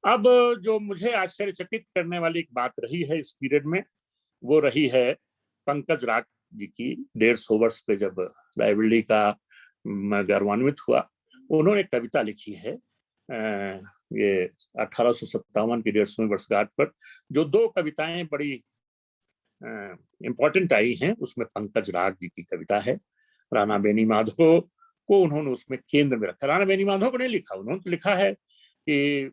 Speaker 2: अब जो मुझे आश्चर्यचकित करने वाली एक बात रही है इस पीरियड में, वो रही है पंकज राग जी की 150 वर्ष पे जब रायबरेली का गौरवान्वित हुआ, उन्होंने कविता लिखी है ये 1857 की 150वीं वर्षगांठ पर, जो 2 कविताएं बड़ी इंपॉर्टेंट आई हैं। उसमें पंकज राग जी की कविता है, राणा बेनी माधव को उन्होंने उसमें केंद्र में रखा। राणा बेनी माधव को नहीं लिखा, उन्होंने तो लिखा है कि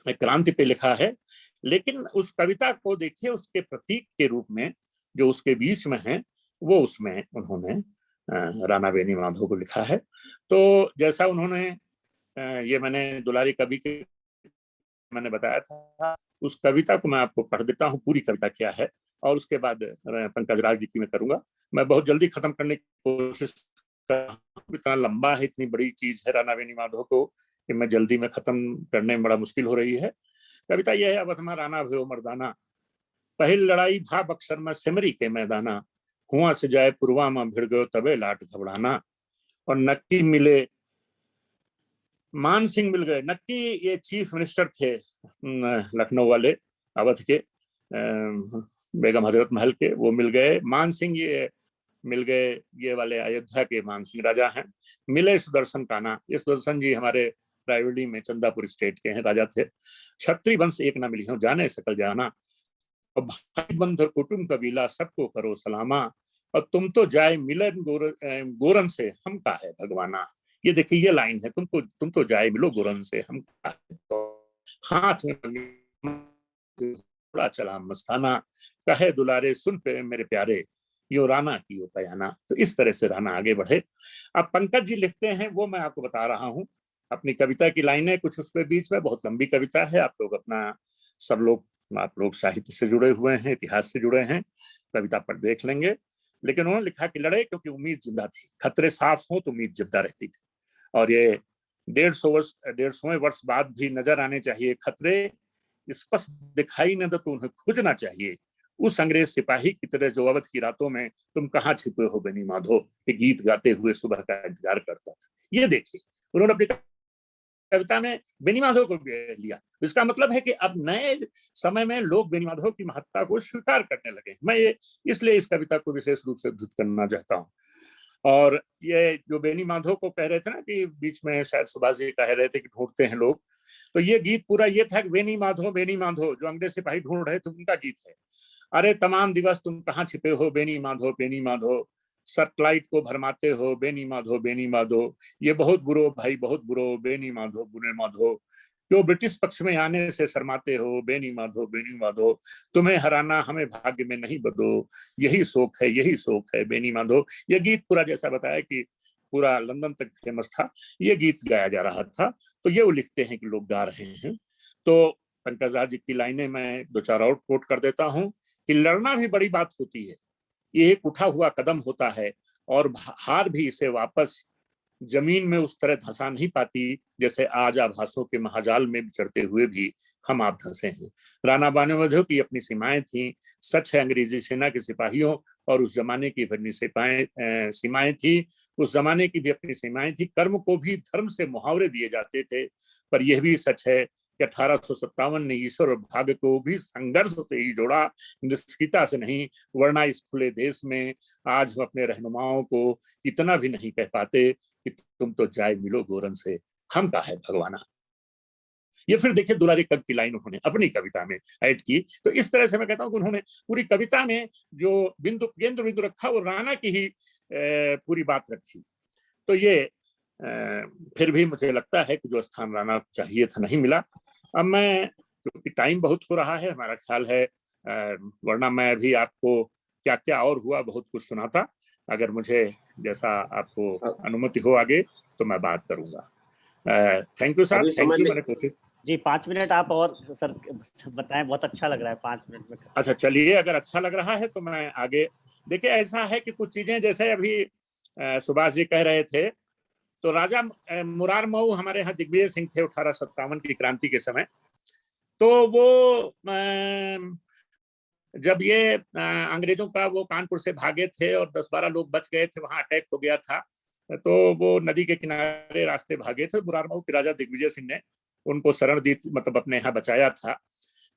Speaker 2: क्रांति पे लिखा है, लेकिन उस कविता को देखिए उसके प्रतीक के रूप में जो उसके बीच में है, वो उसमें उन्होंने राणा बेनी माधव को लिखा है। तो जैसा उन्होंने ये मैंने दुलारी कवि के मैंने बताया था, उस कविता को मैं आपको पढ़ देता हूँ, पूरी कविता क्या है, और उसके बाद पंकज राग जी की मैं करूंगा। मैं बहुत जल्दी खत्म करने की कोशिश कर, इतना लंबा है, इतनी बड़ी चीज है राणा बेनी माधव को, कि मैं जल्दी में खत्म करने में बड़ा मुश्किल हो रही है। कविता यह है, अवधमा राणा भयो मर्दाना, पहल लड़ाई भा बक्सर में सिमरी के मैदाना, हुआ से जाए पुरवा में भिड़ गयो तबे लाट घबराना, और नक्की मिले मान सिंह मिल गए। नक्की ये चीफ मिनिस्टर थे लखनऊ वाले, अवध के बेगम हजरत महल के, वो मिल गए। मान सिंह ये मिल गए, ये वाले अयोध्या के मान सिंह राजा हैं। मिले सुदर्शन काना, ये सुदर्शन जी हमारे रायबरेली में चंदापुर स्टेट के हैं, राजा थे। छत्री वंश एक न मिली हो, जाने सकल जाना, और भाई बंधु कुटुम कबीला सबको करो सलामा, और तुम तो जाए मिलन गोरन से हम का है भगवाना। ये देखिए ये लाइन है, तुम तो जाए मिलो गोरन से हम का है, तो हाथ में थोड़ा चला मस्ताना, कहे दुलारे सुन पे मेरे प्यारे, यो राणा की यो पयाना। तो इस तरह से राणा आगे बढ़े। अब पंकज जी लिखते हैं, वो मैं आपको बता रहा हूँ, अपनी कविता की लाइनें कुछ उसके बीच में, बहुत लंबी कविता है। आप लोग अपना आप लोग साहित्य से जुड़े हुए हैं, इतिहास से जुड़े हैं, कविता पर देख लेंगे। लेकिन उन्होंने लिखा कि लड़े क्योंकि उम्मीद जिंदा थी, खतरे साफ हो तो उम्मीद जिंदा रहती थी। और ये 150वें वर्ष बाद भी नजर आने चाहिए खतरे, स्पष्ट दिखाई न दे तो उन्हें खोजना चाहिए, उस अंग्रेज सिपाही की तरह जो अवध की रातों में तुम कहाँ छिपे हो बेनी माधो, ये गीत गाते हुए सुबह का इंतजार करता था। ये देखिए उन्होंने अपनी कविता में बेनी माधव को लिया। इसका मतलब है कि अब नए समय में लोग बेनी माधव की महत्ता को स्वीकार करने लगे। मैं ये इसलिए इस कविता को विशेष रूप से उद्धृत करना चाहता हूँ। और ये जो बेनी माधव को कह रहे थे ना कि बीच में शायद सुभाष जी कह रहे थे कि ढूंढते हैं लोग, तो ये गीत पूरा ये था कि बेनी माधो जो अंग्रेज सिपाही ढूंढ रहे थे, उनका गीत है। अरे तमाम दिवस तुम कहाँ छिपे हो बेनी माधो, सटलाइट को भरमाते हो बेनी माधो, ये बहुत बुरो भाई बहुत बुरो बेनी माधो, क्यों ब्रिटिश पक्ष में आने से शर्माते हो बेनी माधो, तुम्हें हराना हमें भाग्य में नहीं बदो, यही शोक है बेनी माधो। ये गीत पूरा जैसा बताया कि पूरा लंदन तक फेमस था, ये गीत गाया जा रहा था। तो ये वो लिखते हैं कि लोग गा रहे हैं। तो पंकज राज जी की लाइनें मैं 2-4 और कोट कर देता हूँ कि लड़ना भी बड़ी बात होती है, ये एक उठा हुआ कदम होता है, और हार भी इसे वापस जमीन में उस तरह धंसा नहीं पाती जैसे आज आभासों के महाजाल में विचरते हुए भी हम आप धंसे हैं। राणा बाणोवधो की अपनी सीमाएं थी। सच है अंग्रेजी सेना के सिपाहियों और उस जमाने की अपनी सीमाएं थी, उस जमाने की भी अपनी सीमाएं थी। कर्म को भी धर्म से मुहावरे दिए जाते थे, पर यह भी सच है कि 1857 ने ईश्वर और भाग्य को भी संघर्ष से ही जोड़ा, निष्क्रियता से नहीं। वरना इस खुले देश में आज हम अपने रहनुमाओं को इतना भी नहीं कह पाते कि तुम तो जाए मिलो गोरन से, हम का है भगवाना। ये फिर देखिए दुलारी कवि की लाइन उन्होंने अपनी कविता में ऐड की। तो इस तरह से मैं कहता हूँ कि उन्होंने पूरी कविता में जो बिंदु केंद्र बिंदु रखा वो राणा की ही पूरी बात रखी। तो ये फिर भी मुझे लगता है कि जो स्थान राणा को चाहिए था नहीं मिला। अब मैं, क्योंकि टाइम बहुत हो रहा है, हमारा ख्याल है, वरना मैं अभी आपको क्या क्या और हुआ बहुत कुछ सुनाता। अगर मुझे जैसा आपको अनुमति हो आगे तो मैं बात करूंगा। Thank you sir, thank you. मैंने कोशिश
Speaker 1: जी 5 मिनट आप और सर बताएं, बहुत अच्छा लग रहा है 5 मिनट में।
Speaker 2: अच्छा चलिए, अगर अच्छा लग रहा है तो मैं आगे। देखिए ऐसा है कि कुछ चीजें जैसे अभी सुभाष जी कह रहे थे, तो राजा मुरार मऊ हमारे यहाँ दिग्विजय सिंह थे 1857 की क्रांति के समय। तो वो जब ये अंग्रेजों का वो कानपुर से भागे थे और 10-12 लोग बच गए थे, वहां अटैक हो गया था, तो वो नदी के किनारे रास्ते भागे थे। मुरार मऊ के राजा दिग्विजय सिंह ने उनको शरण दी, मतलब अपने यहाँ बचाया था।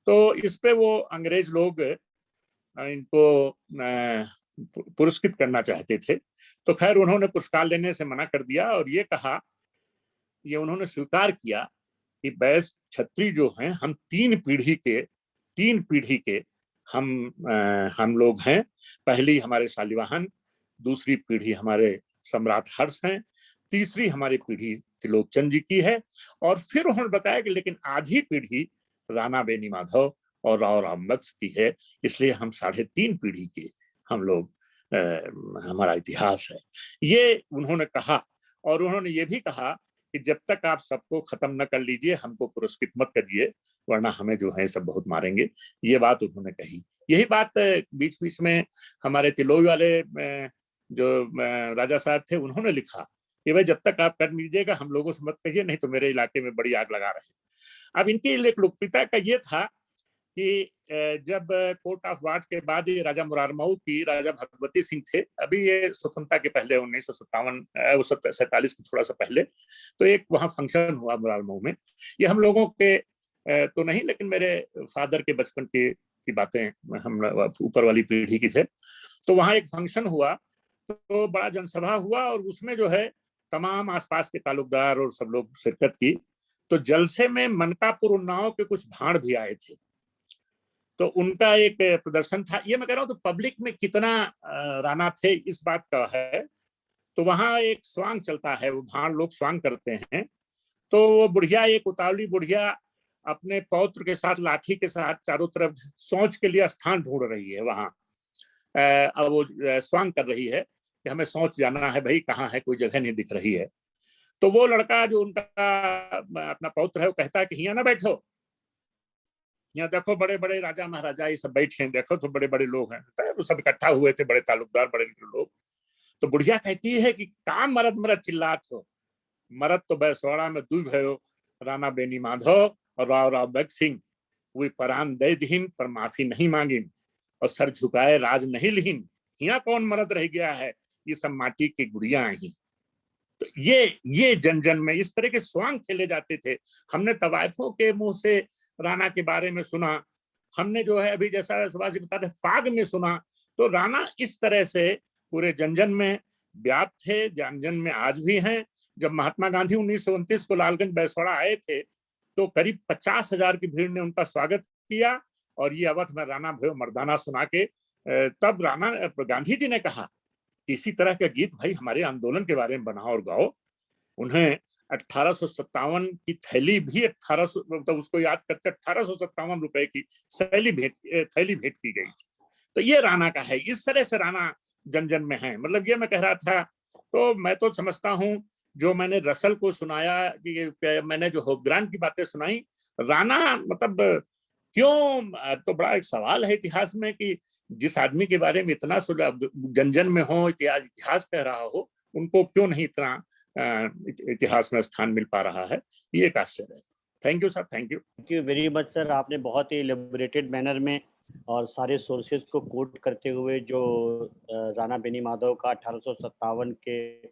Speaker 2: तो इस पे वो अंग्रेज लोग इनको पुरस्कृत करना चाहते थे, तो खैर उन्होंने पुरस्कार लेने से मना कर दिया और ये कहा, ये उन्होंने स्वीकार किया कि वैश्य क्षत्रिय जो हैं, हम 3 पीढ़ी के हम लोग हैं। पहली हमारे शालिवाहन, दूसरी पीढ़ी हमारे सम्राट हर्ष हैं, तीसरी हमारी पीढ़ी त्रिलोकचंद जी की है, और फिर उन्होंने बताया कि लेकिन आधी पीढ़ी राणा बेनी माधव और राव रामबक्स की है, इसलिए हम 3.5 पीढ़ी के हम लोग हमारा इतिहास है, ये उन्होंने कहा। और उन्होंने ये भी कहा कि जब तक आप सबको खत्म न कर लीजिए, हमको पुरस्कृत मत करिए, वरना हमें जो है सब बहुत मारेंगे। ये बात उन्होंने कही। यही बात बीच बीच में हमारे तिलोई वाले जो राजा साहब थे, उन्होंने लिखा कि भाई जब तक आप कर लीजिएगा, हम लोगों से मत कहिए, नहीं तो मेरे इलाके में बड़ी आग लगा रहे हैं। अब इनकी लोकप्रियता का ये था कि जब कोर्ट ऑफ वार्ड के बाद ये राजा मुरारमऊ की राजा भगवती सिंह थे, अभी ये स्वतंत्रता के पहले 1947 की थोड़ा सा पहले, तो एक वहाँ फंक्शन हुआ मुरारमऊ में। ये हम लोगों के तो नहीं, लेकिन मेरे फादर के बचपन की बातें, हम ऊपर वाली पीढ़ी की थे। तो वहाँ एक फंक्शन हुआ, तो बड़ा जनसभा हुआ और उसमें जो है तमाम आसपास के तालुकदार और सब लोग शिरकत की। तो जलसे में मनकापुर उन्नाव के कुछ भाड़ भी आए थे, तो उनका एक प्रदर्शन था। ये मैं कह रहा हूँ तो पब्लिक में कितना राणा थे इस बात का है। तो वहां एक स्वांग चलता है, वो भाड़ लोग स्वांग करते हैं। तो वो बुढ़िया, एक उतावली बुढ़िया अपने पौत्र के साथ, लाठी के साथ चारों तरफ शौच के लिए स्थान ढूंढ रही है वहां। अब वो स्वांग कर रही है कि हमें शौच जाना है भाई, कहाँ है, कोई जगह नहीं दिख रही है। तो वो लड़का जो उनका अपना पौत्र है, वो कहता है कि यहाँ ना बैठो, यहाँ देखो बड़े बड़े राजा महाराजा ये सब बैठे हैं, देखो तो बड़े बड़े लोग हैं। तो सब इकट्ठा हुए थे, बड़े तालुकदार, बड़े लोग। तो बुढ़िया कहती है कि काम मरद मरद चिल्लात हो, मरद तो बैसवाड़ा में दुई भयो, राणा बेनी माधव और राव रामबक्स सिंह, वे परान दे दीन पर माफी नहीं मांगिन, और सर झुकाए राज नहीं लिहिन, यहाँ कौन मरद रह गया है, ये सब माटी की गुड़िया ही। तो ये जन जन में इस तरह के स्वांग खेले जाते थे। हमने तवायफों के मुंह से राणा के बारे में सुना, हमने जो है अभी जैसा सुभाष जी बताते फाग में सुना। तो राणा इस तरह से पूरे जन जन में व्याप्त थे, जन जन में आज भी हैं। जब महात्मा गांधी 1929 को लालगंज बैसवाड़ा आए थे, तो करीब 50,000 की भीड़ ने उनका स्वागत किया, और ये अवध में राणा भयो मर्दाना सुना के तब राणा गांधी जी ने कहा इसी तरह का गीत भाई हमारे आंदोलन के बारे में बनाओ और गाओ। उन्हें 1857 की थैली भी 1800, मतलब उसको याद करते 1857 रुपए की थैली भेंट की गई थी। तो ये राणा का है, इस तरह से राणा जन जन में है। मतलब ये मैं कह रहा था, तो मैं तो समझता हूँ जो मैंने रसल को सुनाया, कि मैंने जो होपग्रांट की बातें सुनाई, राणा मतलब क्यों, तो बड़ा एक सवाल है इतिहास में कि जिस आदमी के बारे में इतना जन जन में हो, इतिहास कह रहा हो, उनको क्यों नहीं इतना इतिहास में स्थान मिल पा रहा है। ये एक आश्चर्य है। Thank you sir, thank you
Speaker 1: very much sir. आपने बहुत ही इलेबोरेटेड मैनर में और सारे सोर्सेज को कोट करते हुए जो राणा बेनी माधव का 1857 के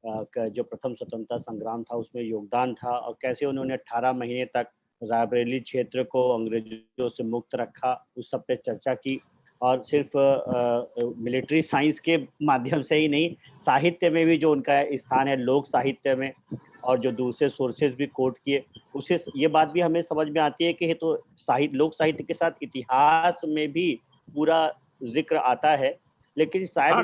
Speaker 1: का जो प्रथम स्वतंत्रता संग्राम था उसमें योगदान था, और कैसे उन्होंने 18 महीने तक रायबरेली क्षेत्र को अंग्रेजों से मुक्त रखा, उस सब पे चर्चा की। और सिर्फ मिलिट्री साइंस के माध्यम से ही नहीं, साहित्य में भी जो उनका स्थान है, लोक साहित्य में, और जो दूसरे सोर्सेज भी कोट किए, उसे ये बात भी हमें समझ में आती है कि तो साहित्य, लोक साहित्य के साथ इतिहास में भी पूरा जिक्र आता है, लेकिन शायद
Speaker 2: हाँ,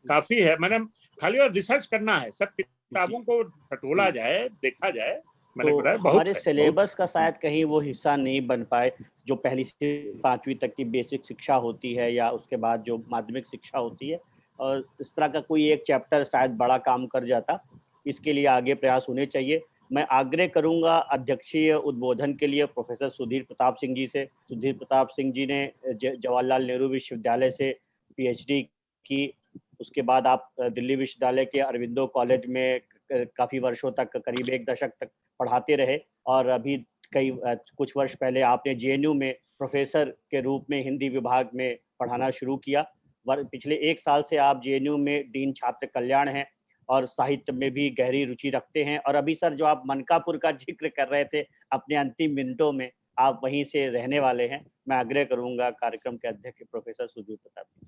Speaker 2: काफी है। मैंने खाली और रिसर्च करना है, सब किताबों को टटोला जाए, देखा जाए। मैंने
Speaker 1: तो
Speaker 2: बताया बहुत
Speaker 1: हमारे
Speaker 2: है,
Speaker 1: सिलेबस का शायद कहीं वो हिस्सा नहीं बन पाए, जो पहली से 5वीं तक की बेसिक शिक्षा होती है या उसके बाद जो माध्यमिक शिक्षा होती है, और इस तरह का कोई एक चैप्टर शायद बड़ा काम कर जाता। इसके लिए आगे प्रयास होने चाहिए। मैं आग्रह करूंगा अध्यक्षीय उद्बोधन के लिए प्रोफेसर सुधीर प्रताप सिंह जी से। सुधीर प्रताप सिंह जी ने जवाहरलाल नेहरू विश्वविद्यालय से पीएचडी की, उसके बाद आप दिल्ली विश्वविद्यालय के अरविंदो कॉलेज में काफ़ी वर्षों तक, करीब 1 दशक तक पढ़ाते रहे, और अभी कुछ वर्ष पहले आपने जेएनयू में प्रोफेसर के रूप में हिंदी विभाग में पढ़ाना शुरू किया। पिछले 1 साल से आप जेएनयू में डीन छात्र कल्याण हैं और साहित्य में भी गहरी रुचि रखते हैं। और अभी सर, जो आप मनकापुर का जिक्र कर रहे थे अपने अंतिम मिनटों में, आप वहीं से रहने वाले हैं। मैं आग्रह करूंगा कार्यक्रम के अध्यक्ष प्रोफेसर सुधीर प्रताप जी।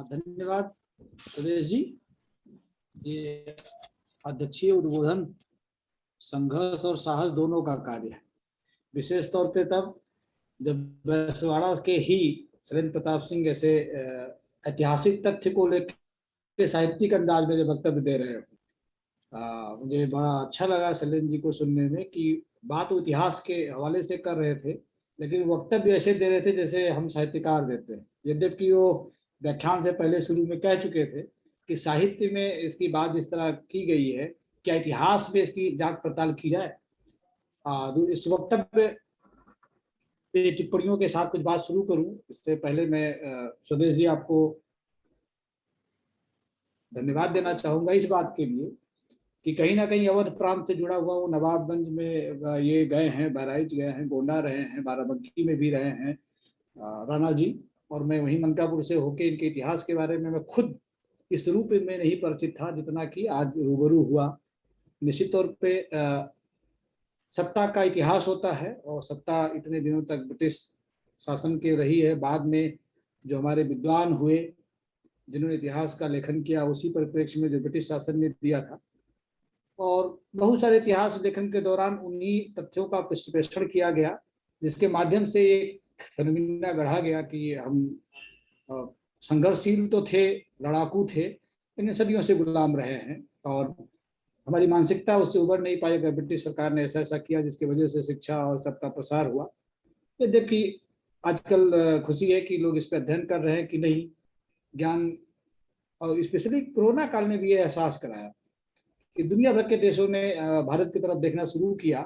Speaker 4: धन्यवाद सुरेश जी। ये अध्यक्षीय उद्बोधन संघर्ष और साहस दोनों का कार्य है, विशेष तौर पे तब जब बैसवाड़ा के ही शैलेंद्र प्रताप सिंह ऐसे ऐतिहासिक तथ्य को लेकर साहित्यिक अंदाज में जो वक्तव्य दे रहे हो। मुझे बड़ा अच्छा लगा शैलेंद्र जी को सुनने में कि बात वो इतिहास के हवाले से कर रहे थे, लेकिन वक्तव्य ऐसे दे रहे थे जैसे हम साहित्यकार देते हैं। यद्यपि वो व्याख्यान से पहले शुरू में कह चुके थे कि साहित्य में इसकी बात इस तरह की गई है, क्या इतिहास में इसकी जांच पड़ताल की जाए। इस वक्तव्य पे टिप्पणियों के साथ कुछ बात शुरू करूं, इससे पहले मैं स्वदेश जी आपको धन्यवाद देना चाहूंगा इस बात के लिए कि कहीं ना कहीं अवध प्रांत से जुड़ा हुआ वो नवाबगंज में ये गए हैं, बहराइच गए हैं, गोंडा रहे हैं, बाराबंकी में भी रहे हैं राणा जी, और मैं वहीं मनकापुर से होके इनके इतिहास के बारे में मैं खुद इस रूप में नहीं परिचित था जितना कि आज रूबरू हुआ। निश्चित तौर पे सत्ता का इतिहास होता है, और सत्ता इतने दिनों तक ब्रिटिश शासन के रही है। बाद में जो हमारे विद्वान हुए जिन्होंने इतिहास का लेखन किया, उसी परिप्रेक्ष्य में जो ब्रिटिश शासन ने दिया था, और बहुत सारे इतिहास लेखन के दौरान उन्हीं तथ्यों का विश्लेषण किया गया, जिसके माध्यम से एक फिनोमिना गढ़ा गया कि हम संघर्षशील तो थे, लड़ाकू थे, लेकिन सदियों से गुलाम रहे हैं, और हमारी मानसिकता उससे उबर नहीं पाई अगर ब्रिटिश सरकार ने ऐसा किया जिसकी वजह से शिक्षा और सबका प्रसार हुआ। यद्यपि आजकल खुशी है कि लोग इस पर अध्ययन कर रहे हैं कि नहीं, ज्ञान, और स्पेशली कोरोना काल ने भी ये एहसास कराया कि दुनिया भर के देशों ने भारत की तरफ देखना शुरू किया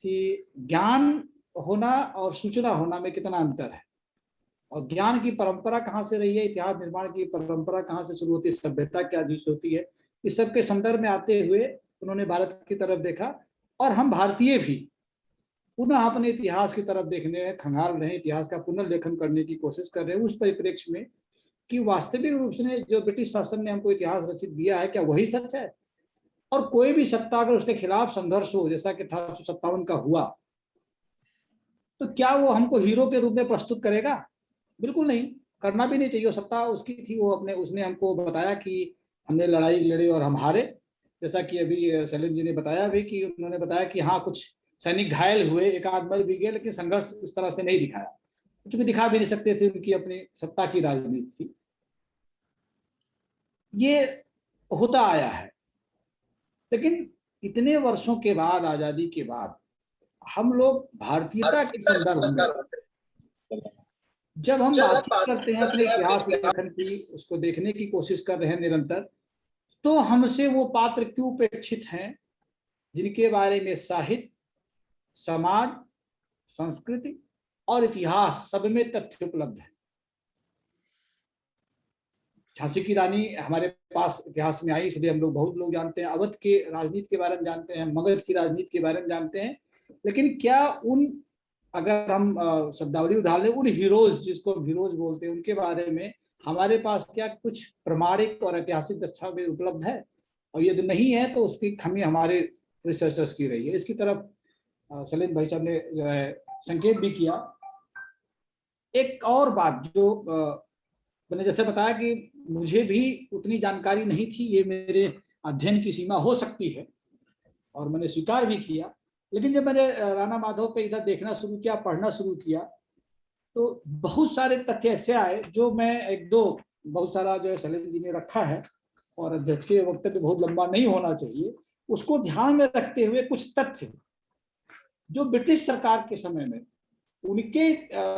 Speaker 4: कि ज्ञान होना और सूचना होना में कितना अंतर है, और ज्ञान की परंपरा कहाँ से रही है, इतिहास निर्माण की परंपरा कहाँ से शुरू होती है, सभ्यता क्या चीज होती है। इस सब के संदर्भ में आते हुए उन्होंने भारत की तरफ देखा, और हम भारतीय भी पुनः अपने इतिहास की तरफ देखने खंगाल रहे हैं, इतिहास का पुनर्लेखन करने की कोशिश कर रहे हैं उस परिप्रेक्ष्य में कि वास्तविक रूप से जो ब्रिटिश शासन ने हमको इतिहास रचित दिया है क्या वही सच है। और कोई भी सत्ता अगर उसके खिलाफ संघर्ष हो, जैसा कि 1857 का हुआ, तो क्या वो हमको हीरो के रूप में प्रस्तुत करेगा? बिल्कुल नहीं, करना भी नहीं चाहिए। सत्ता उसकी थी, वो उसने हमको बताया कि हमने लड़ाई लड़ी और हम हारे, जैसा कि अभी शैलेंद्र जी ने बताया भी कि उन्होंने बताया कि हाँ कुछ सैनिक घायल हुए, एक आध मर भी गए, लेकिन संघर्ष इस तरह से नहीं दिखाया, क्योंकि दिखा भी नहीं सकते थे, उनकी अपनी सत्ता की राजनीति थी। ये होता आया है, लेकिन इतने वर्षों के बाद, आजादी के बाद, हम लोग भारतीयता के संदर्भ में जब हम बातचीत करते हैं अपने इतिहास लेखन की, उसको देखने की कोशिश कर रहे हैं निरंतर, तो हमसे वो पात्र क्यों उपेक्षित हैं जिनके बारे में साहित्य, समाज, संस्कृति और इतिहास सब में तथ्य उपलब्ध है। झांसी की रानी हमारे पास इतिहास में आई, इसलिए हम लोग बहुत लोग जानते हैं, अवध के राजनीति के बारे में जानते हैं, मगध की राजनीति के बारे में जानते हैं, लेकिन क्या उन अगर हम शब्दावली उधार लें उन हीरोज, जिसको हीरोज बोलते हैं, उनके बारे में हमारे पास क्या कुछ प्रमाणिक और ऐतिहासिक दस्तावेज उपलब्ध है? और यदि नहीं है तो उसकी खामी हमारे रिसर्चर्स की रही है। इसकी तरफ सलीम भाई साहब ने जो है संकेत भी किया। एक और बात जो मैंने जैसे बताया कि मुझे भी उतनी जानकारी नहीं थी, ये मेरे अध्ययन की सीमा हो सकती है और मैंने स्वीकार भी किया, लेकिन जब मैंने राणा माधव पे इधर देखना शुरू किया, पढ़ना शुरू किया, तो बहुत सारे तथ्य ऐसे आए जो मैं एक दो, बहुत सारा जो है सलीम जी ने रखा है और अध्यक्ष के वक्तव्य बहुत लंबा नहीं होना चाहिए, उसको ध्यान में रखते हुए कुछ तथ्य जो ब्रिटिश सरकार के समय में उनके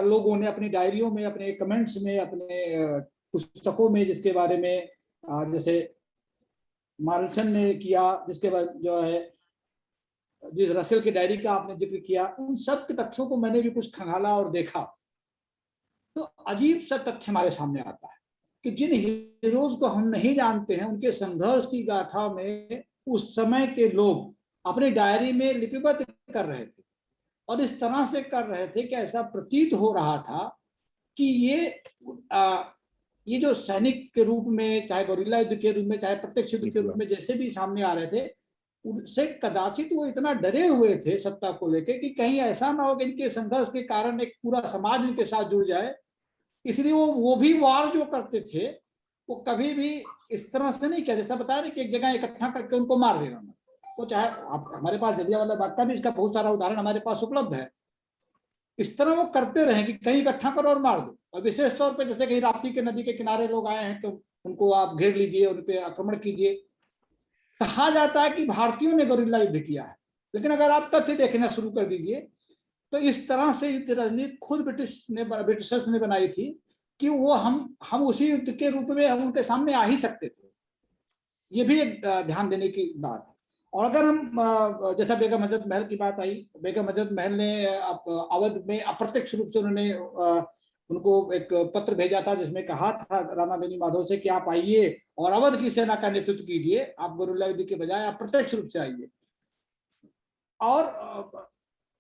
Speaker 4: लोगों ने अपनी डायरियों में, अपने कमेंट्स में, अपने पुस्तकों में, जिसके बारे में जैसे मार्लसन ने किया, जिसके बाद जो है जिस रसेल की डायरी का आपने जिक्र किया, उन सब के तथ्यों को मैंने भी कुछ खंगाला और देखा, तो अजीब सा तथ्य हमारे सामने आता है कि जिन हीरोज को हम नहीं जानते हैं, उनके संघर्ष की गाथा में उस समय के लोग अपनी डायरी में लिपिबद्ध कर रहे थे और इस तरह से कर रहे थे कि ऐसा प्रतीत हो रहा था कि ये जो सैनिक के रूप में, चाहे गोरिल्ला युद्ध के रूप में, चाहे प्रत्यक्ष युद्ध के रूप में जैसे भी सामने आ रहे थे, उनसे कदाचित वो इतना डरे हुए थे सत्ता को लेकर कि कहीं ऐसा ना हो कि इनके संघर्ष के कारण एक पूरा समाज उनके साथ जुड़ जाए। इसलिए वो भी वार जो करते थे वो कभी भी इस तरह से नहीं किया, जैसा बताया ना कि एक जगह इकट्ठा करके उनको मार देना। वो चाहे हमारे पास जलियांवाला बाग का भी इसका बहुत सारा उदाहरण हमारे पास उपलब्ध है। इस तरह वो करते रहे कि कहीं इकट्ठा करो और मार दो, और विशेष तौर पे जैसे कहीं राप्ती के नदी के किनारे लोग आए हैं तो उनको आप घेर लीजिए, उन पे आक्रमण कीजिए। कहा जाता है कि भारतीयों ने गोरिल्ला युद्ध किया है, लेकिन अगर आप तथ्य देखना शुरू कर दीजिए तो इस तरह से युद्ध रणनीति खुद ब्रिटिशर्स ने बनाई थी कि वो हम उसी युद्ध के रूप में हम उनके सामने आ ही सकते थे। ये भी एक ध्यान देने की बात है। और अगर हम जैसा बेगम हजरत महल की बात आई, बेगम हजरत महल ने अवध में अप्रत्यक्ष रूप से उन्होंने उनको एक पत्र भेजा था जिसमें कहा था राणा बेनी माधव से कि आप आइए और अवध की सेना का नेतृत्व कीजिए, आप गोरिल्ला युद्ध के बजाय अप्रत्यक्ष रूप से आइए। और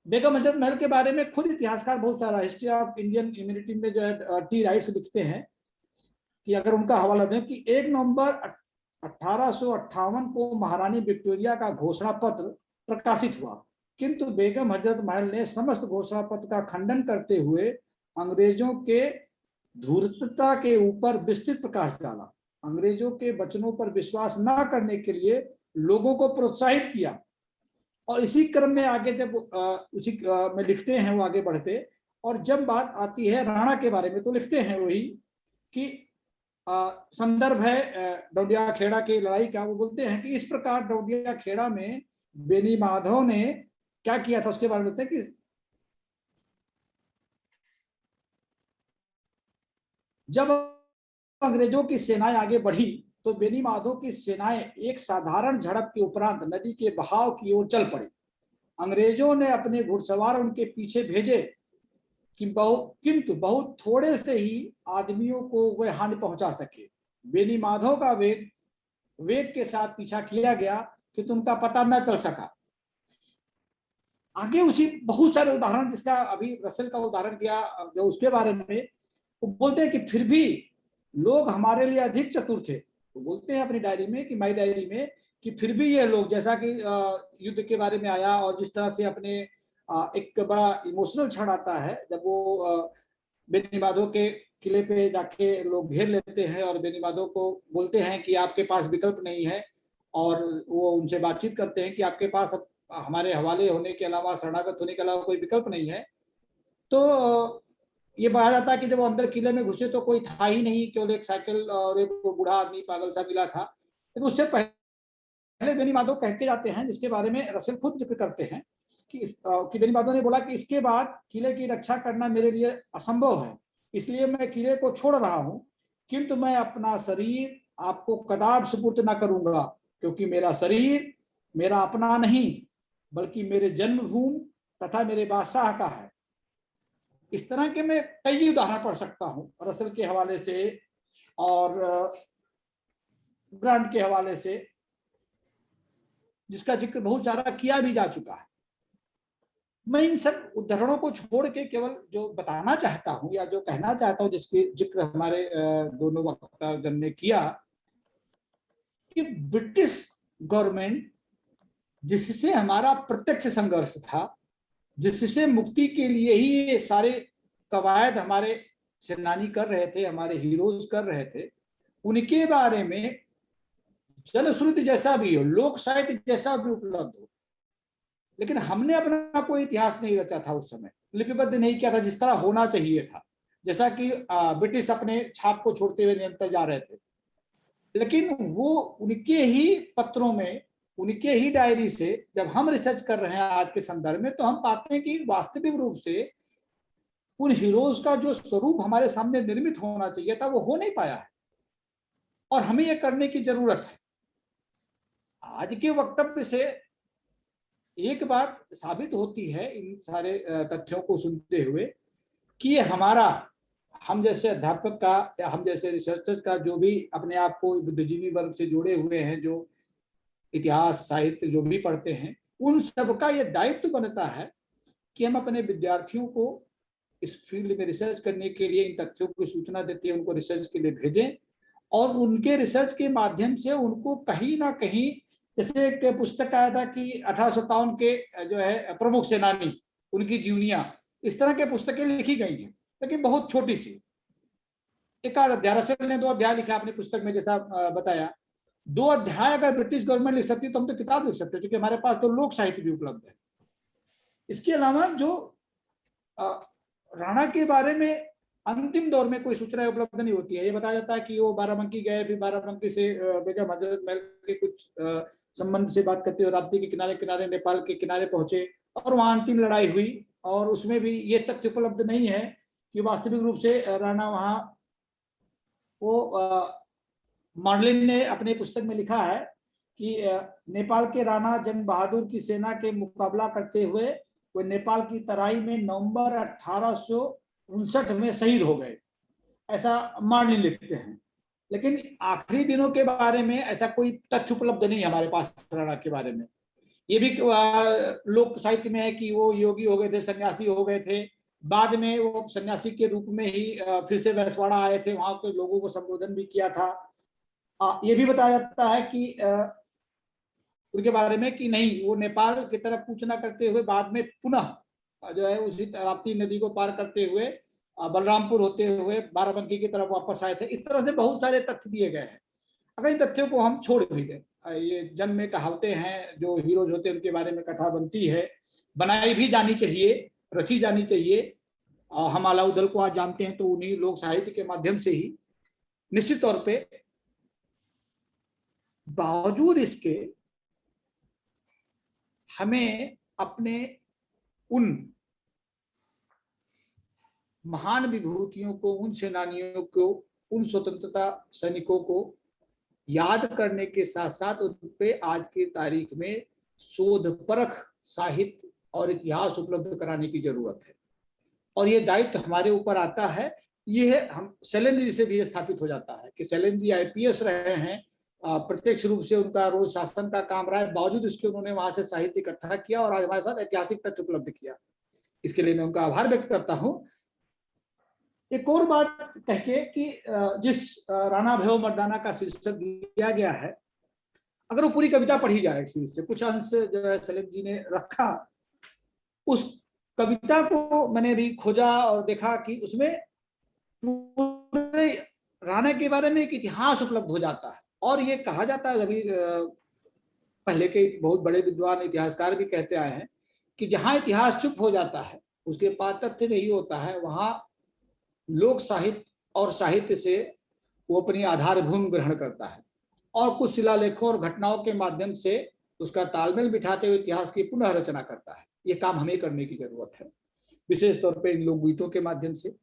Speaker 4: बेगम हजरत महल के बारे में खुद इतिहासकार बहुत सारा, हिस्ट्री ऑफ इंडियन इम्यूनिटी में जो है टी राइट्स लिखते हैं कि अगर उनका हवाला दें कि 1 नवंबर 1858 को महारानी विक्टोरिया का घोषणा पत्र प्रकाशित हुआ, किंतु बेगम हजरत महल ने समस्त घोषणा पत्र का खंडन करते हुए अंग्रेजों के धूर्तता के ऊपर विस्तृत प्रकाश डाला, अंग्रेजों के वचनों पर विश्वास न करने के लिए लोगों को प्रोत्साहित किया। और इसी क्रम में आगे जब उसी में लिखते हैं वो आगे बढ़ते, और जब बात आती है राणा के बारे में तो लिखते हैं वही कि संदर्भ है डोडिया खेड़ा की लड़ाई का। वो बोलते हैं कि इस प्रकार डोडिया खेड़ा में बेनी माधव ने क्या किया था उसके बारे में बताते हैं कि जब अंग्रेजों की सेनाएं आगे बढ़ी तो बेनी माधव की सेनाएं एक साधारण झड़प के उपरांत नदी के बहाव की ओर चल पड़ी। अंग्रेजों ने अपने घुड़सवार उनके पीछे भेजे किंतु बहुत थोड़े से ही आदमियों को वे हानि पहुंचा सके। बेनी माधव का वेग के साथ पीछा किया गया किंतु उनका पता न चल सका। आगे उसी बहुत सारे उदाहरण, जिसका अभी रसेल का उदाहरण दिया जो उसके बारे में, वो बोलते हैं कि फिर भी लोग हमारे लिए अधिक चतुर थे। वो बोलते हैं अपनी डायरी में कि माई डायरी में कि फिर भी ये लोग, जैसा कि युद्ध के बारे में आया और जिस तरह से अपने एक बड़ा इमोशनल क्षण आता है जब वो बेनी माधव के किले पे जाके लोग घेर लेते हैं और बेनी माधव को बोलते हैं कि आपके पास विकल्प नहीं है, और वो उनसे बातचीत करते हैं कि आपके पास अब हमारे हवाले होने के अलावा, शरणागत होने के अलावा कोई विकल्प नहीं है। तो ये बताया जाता है कि जब वो अंदर किले में घुसे तो कोई था ही नहीं, केवल एक साइकिल और एक बूढ़ा आदमी पागल सा मिला था। तो उससे पहले बेनी माधव कहते जाते हैं, जिसके बारे में रसेल खुद जिक्र करते हैं कि बेनी माधव ने बोला कि इसके बाद किले की रक्षा करना मेरे लिए असंभव है, इसलिए मैं किले को छोड़ रहा हूं, किंतु मैं अपना शरीर आपको कदाप सुपुर्द न करूंगा, क्योंकि मेरा शरीर मेरा अपना नहीं बल्कि मेरे जन्मभूमि तथा मेरे बादशाह का है। इस तरह के मैं कई उदाहरण पढ़ सकता हूं रसेल के हवाले से और ग्रांट के हवाले से, जिसका जिक्र बहुत सारा किया भी जा चुका है। मैं इन सब उदाहरणों को छोड़ के केवल जो बताना चाहता हूं या जो कहना चाहता हूं, जिसके जिक्र हमारे दोनों वक्तागण ने किया, कि ब्रिटिश गवर्नमेंट जिससे हमारा प्रत्यक्ष संघर्ष था, जिससे मुक्ति के लिए ही ये सारे कवायद हमारे सेनानी कर रहे थे, हमारे हीरोज कर रहे थे, उनके बारे में जनश्रुति जैसा भी हो, लोक साहित्य जैसा भी उपलब्ध हो, लेकिन हमने अपना कोई इतिहास नहीं रचा था उस समय, लिपिबद्ध नहीं किया था जिस तरह होना चाहिए था, जैसा कि ब्रिटिश अपने छाप को छोड़ते हुए निरंतर जा रहे थे। लेकिन वो उनके ही पत्रों में, उनके ही डायरी से जब हम रिसर्च कर रहे हैं आज के संदर्भ में, तो हम पाते हैं कि वास्तविक रूप से उन हीरोज का जो स्वरूप हमारे सामने निर्मित होना चाहिए था वो हो नहीं पाया है, और हमें ये करने की जरूरत है। आज के वक्तव्य से एक बात साबित होती है इन सारे तथ्यों को सुनते हुए, कि ये हमारा, हम जैसे अध्यापक का या हम जैसे रिसर्चर्स का, जो भी अपने आप को बुद्धिजीवी वर्ग से जुड़े हुए हैं, जो इतिहास साहित्य जो भी पढ़ते हैं, उन सबका ये दायित्व बनता है कि हम अपने विद्यार्थियों को इस फील्ड में रिसर्च करने के लिए इन तथ्यों की सूचना देते हैं, उनको रिसर्च के लिए भेजें, और उनके रिसर्च के माध्यम से उनको कहीं ना कहीं, जैसे एक पुस्तक आया था कि 1857 के जो है प्रमुख सेनानी, उनकी जीवनियां, इस तरह के पुस्तकें लिखी गई हैं, लेकिन बहुत छोटी सी, एक आध अध्याय। रसेल ने 2 अध्याय लिखा अपनी पुस्तक में, जैसा बताया। 2 अध्याय अगर ब्रिटिश गवर्नमेंट लिख सकती तो हम तो किताब लिख सकते, क्योंकि हमारे पास तो लोक साहित्य भी उपलब्ध है। इसके अलावा जो राणा के बारे में अंतिम दौर में कोई सूचना उपलब्ध नहीं होती है। ये बताया जाता है कि वो बाराबंकी गए, फिर बाराबंकी से बेगम हजरत महल के कुछ संबंध से बात करते हुए राप्ती के किनारे किनारे नेपाल के किनारे पहुंचे, और वहां अंतिम लड़ाई हुई, और उसमें भी ये तथ्य उपलब्ध नहीं है कि वास्तविक रूप से राणा वहां, वो मार्लिन ने अपने पुस्तक में लिखा है कि नेपाल के राणा जंग बहादुर की सेना के मुकाबला करते हुए वो नेपाल की तराई में नवंबर 1859 में शहीद हो गए, ऐसा मार्लिन लिखते हैं। लेकिन आखिरी दिनों के बारे में ऐसा कोई तथ्य उपलब्ध नहीं है हमारे पास राणा के बारे में। ये भी लोक साहित्य में है कि वो योगी हो गए थे, सन्यासी हो गए थे, बाद में वो सन्यासी के रूप में ही फिर से बैसवाड़ा आए थे, वहां के लोगों को संबोधन भी किया था। ये भी बताया जाता है कि उनके बारे में कि नहीं, वो नेपाल की तरफ कूच न करते हुए बाद में पुनः जो है उसी राप्ती नदी को पार करते हुए बलरामपुर होते हुए बाराबंकी की तरफ वापस आए थे। इस तरह से बहुत सारे तथ्य दिए गए हैं। अगर इन तथ्यों को हम छोड़ भी दें, ये जन्म में कहावतें हैं, जो हीरोज होते हैं उनके बारे में कथा बनती है, बनाई भी जानी चाहिए, रची जानी चाहिए। हम अलाउद्दीन को आज जानते हैं तो उन्हीं लोक साहित्य के माध्यम से ही। निश्चित तौर पे बावजूद इसके हमें अपने उन महान विभूतियों को, उन सेनानियों को, उन स्वतंत्रता सैनिकों को याद करने के साथ साथ उन पे आज की तारीख में शोध परख साहित्य और इतिहास उपलब्ध कराने की जरूरत है। और ये दायित्व हमारे ऊपर आता है। ये हम शैलेंद्र जी से भी स्थापित हो जाता है कि शैलेंद्र जी IPS रहे हैं, प्रत्यक्ष रूप से उनका रोज शासन का काम रहा है, बावजूद इसके उन्होंने वहां से साहित्य इकट्ठा किया और आज हमारे साथ ऐतिहासिक तथ्य उपलब्ध किया। इसके लिए मैं उनका आभार व्यक्त करता हूं। एक और बात कह के कि जिस राणा भैरव मर्दाना का शीर्षक दिया गया है, अगर वो पूरी कविता पढ़ी जाए, से कुछ अंश जो है शैलेंद्र जी ने रखा, उस कविता को मैंने भी खोजा और देखा कि उसमें पूरे राणा के बारे में एक इतिहास उपलब्ध हो जाता है। और ये कहा जाता है, अभी पहले के बहुत बड़े विद्वान इतिहासकार भी कहते आए हैं कि जहां इतिहास चुप हो जाता है, उसके पास तथ्य नहीं होता है, वहां लोक साहित्य और साहित्य से वो अपनी आधारभूमि ग्रहण करता है और कुछ शिलालेखों और घटनाओं के माध्यम से उसका तालमेल बिठाते हुए इतिहास की पुनः रचना करता है। ये काम हमें करने की जरूरत है, विशेष तौर पे इन लोकगीतों के माध्यम से।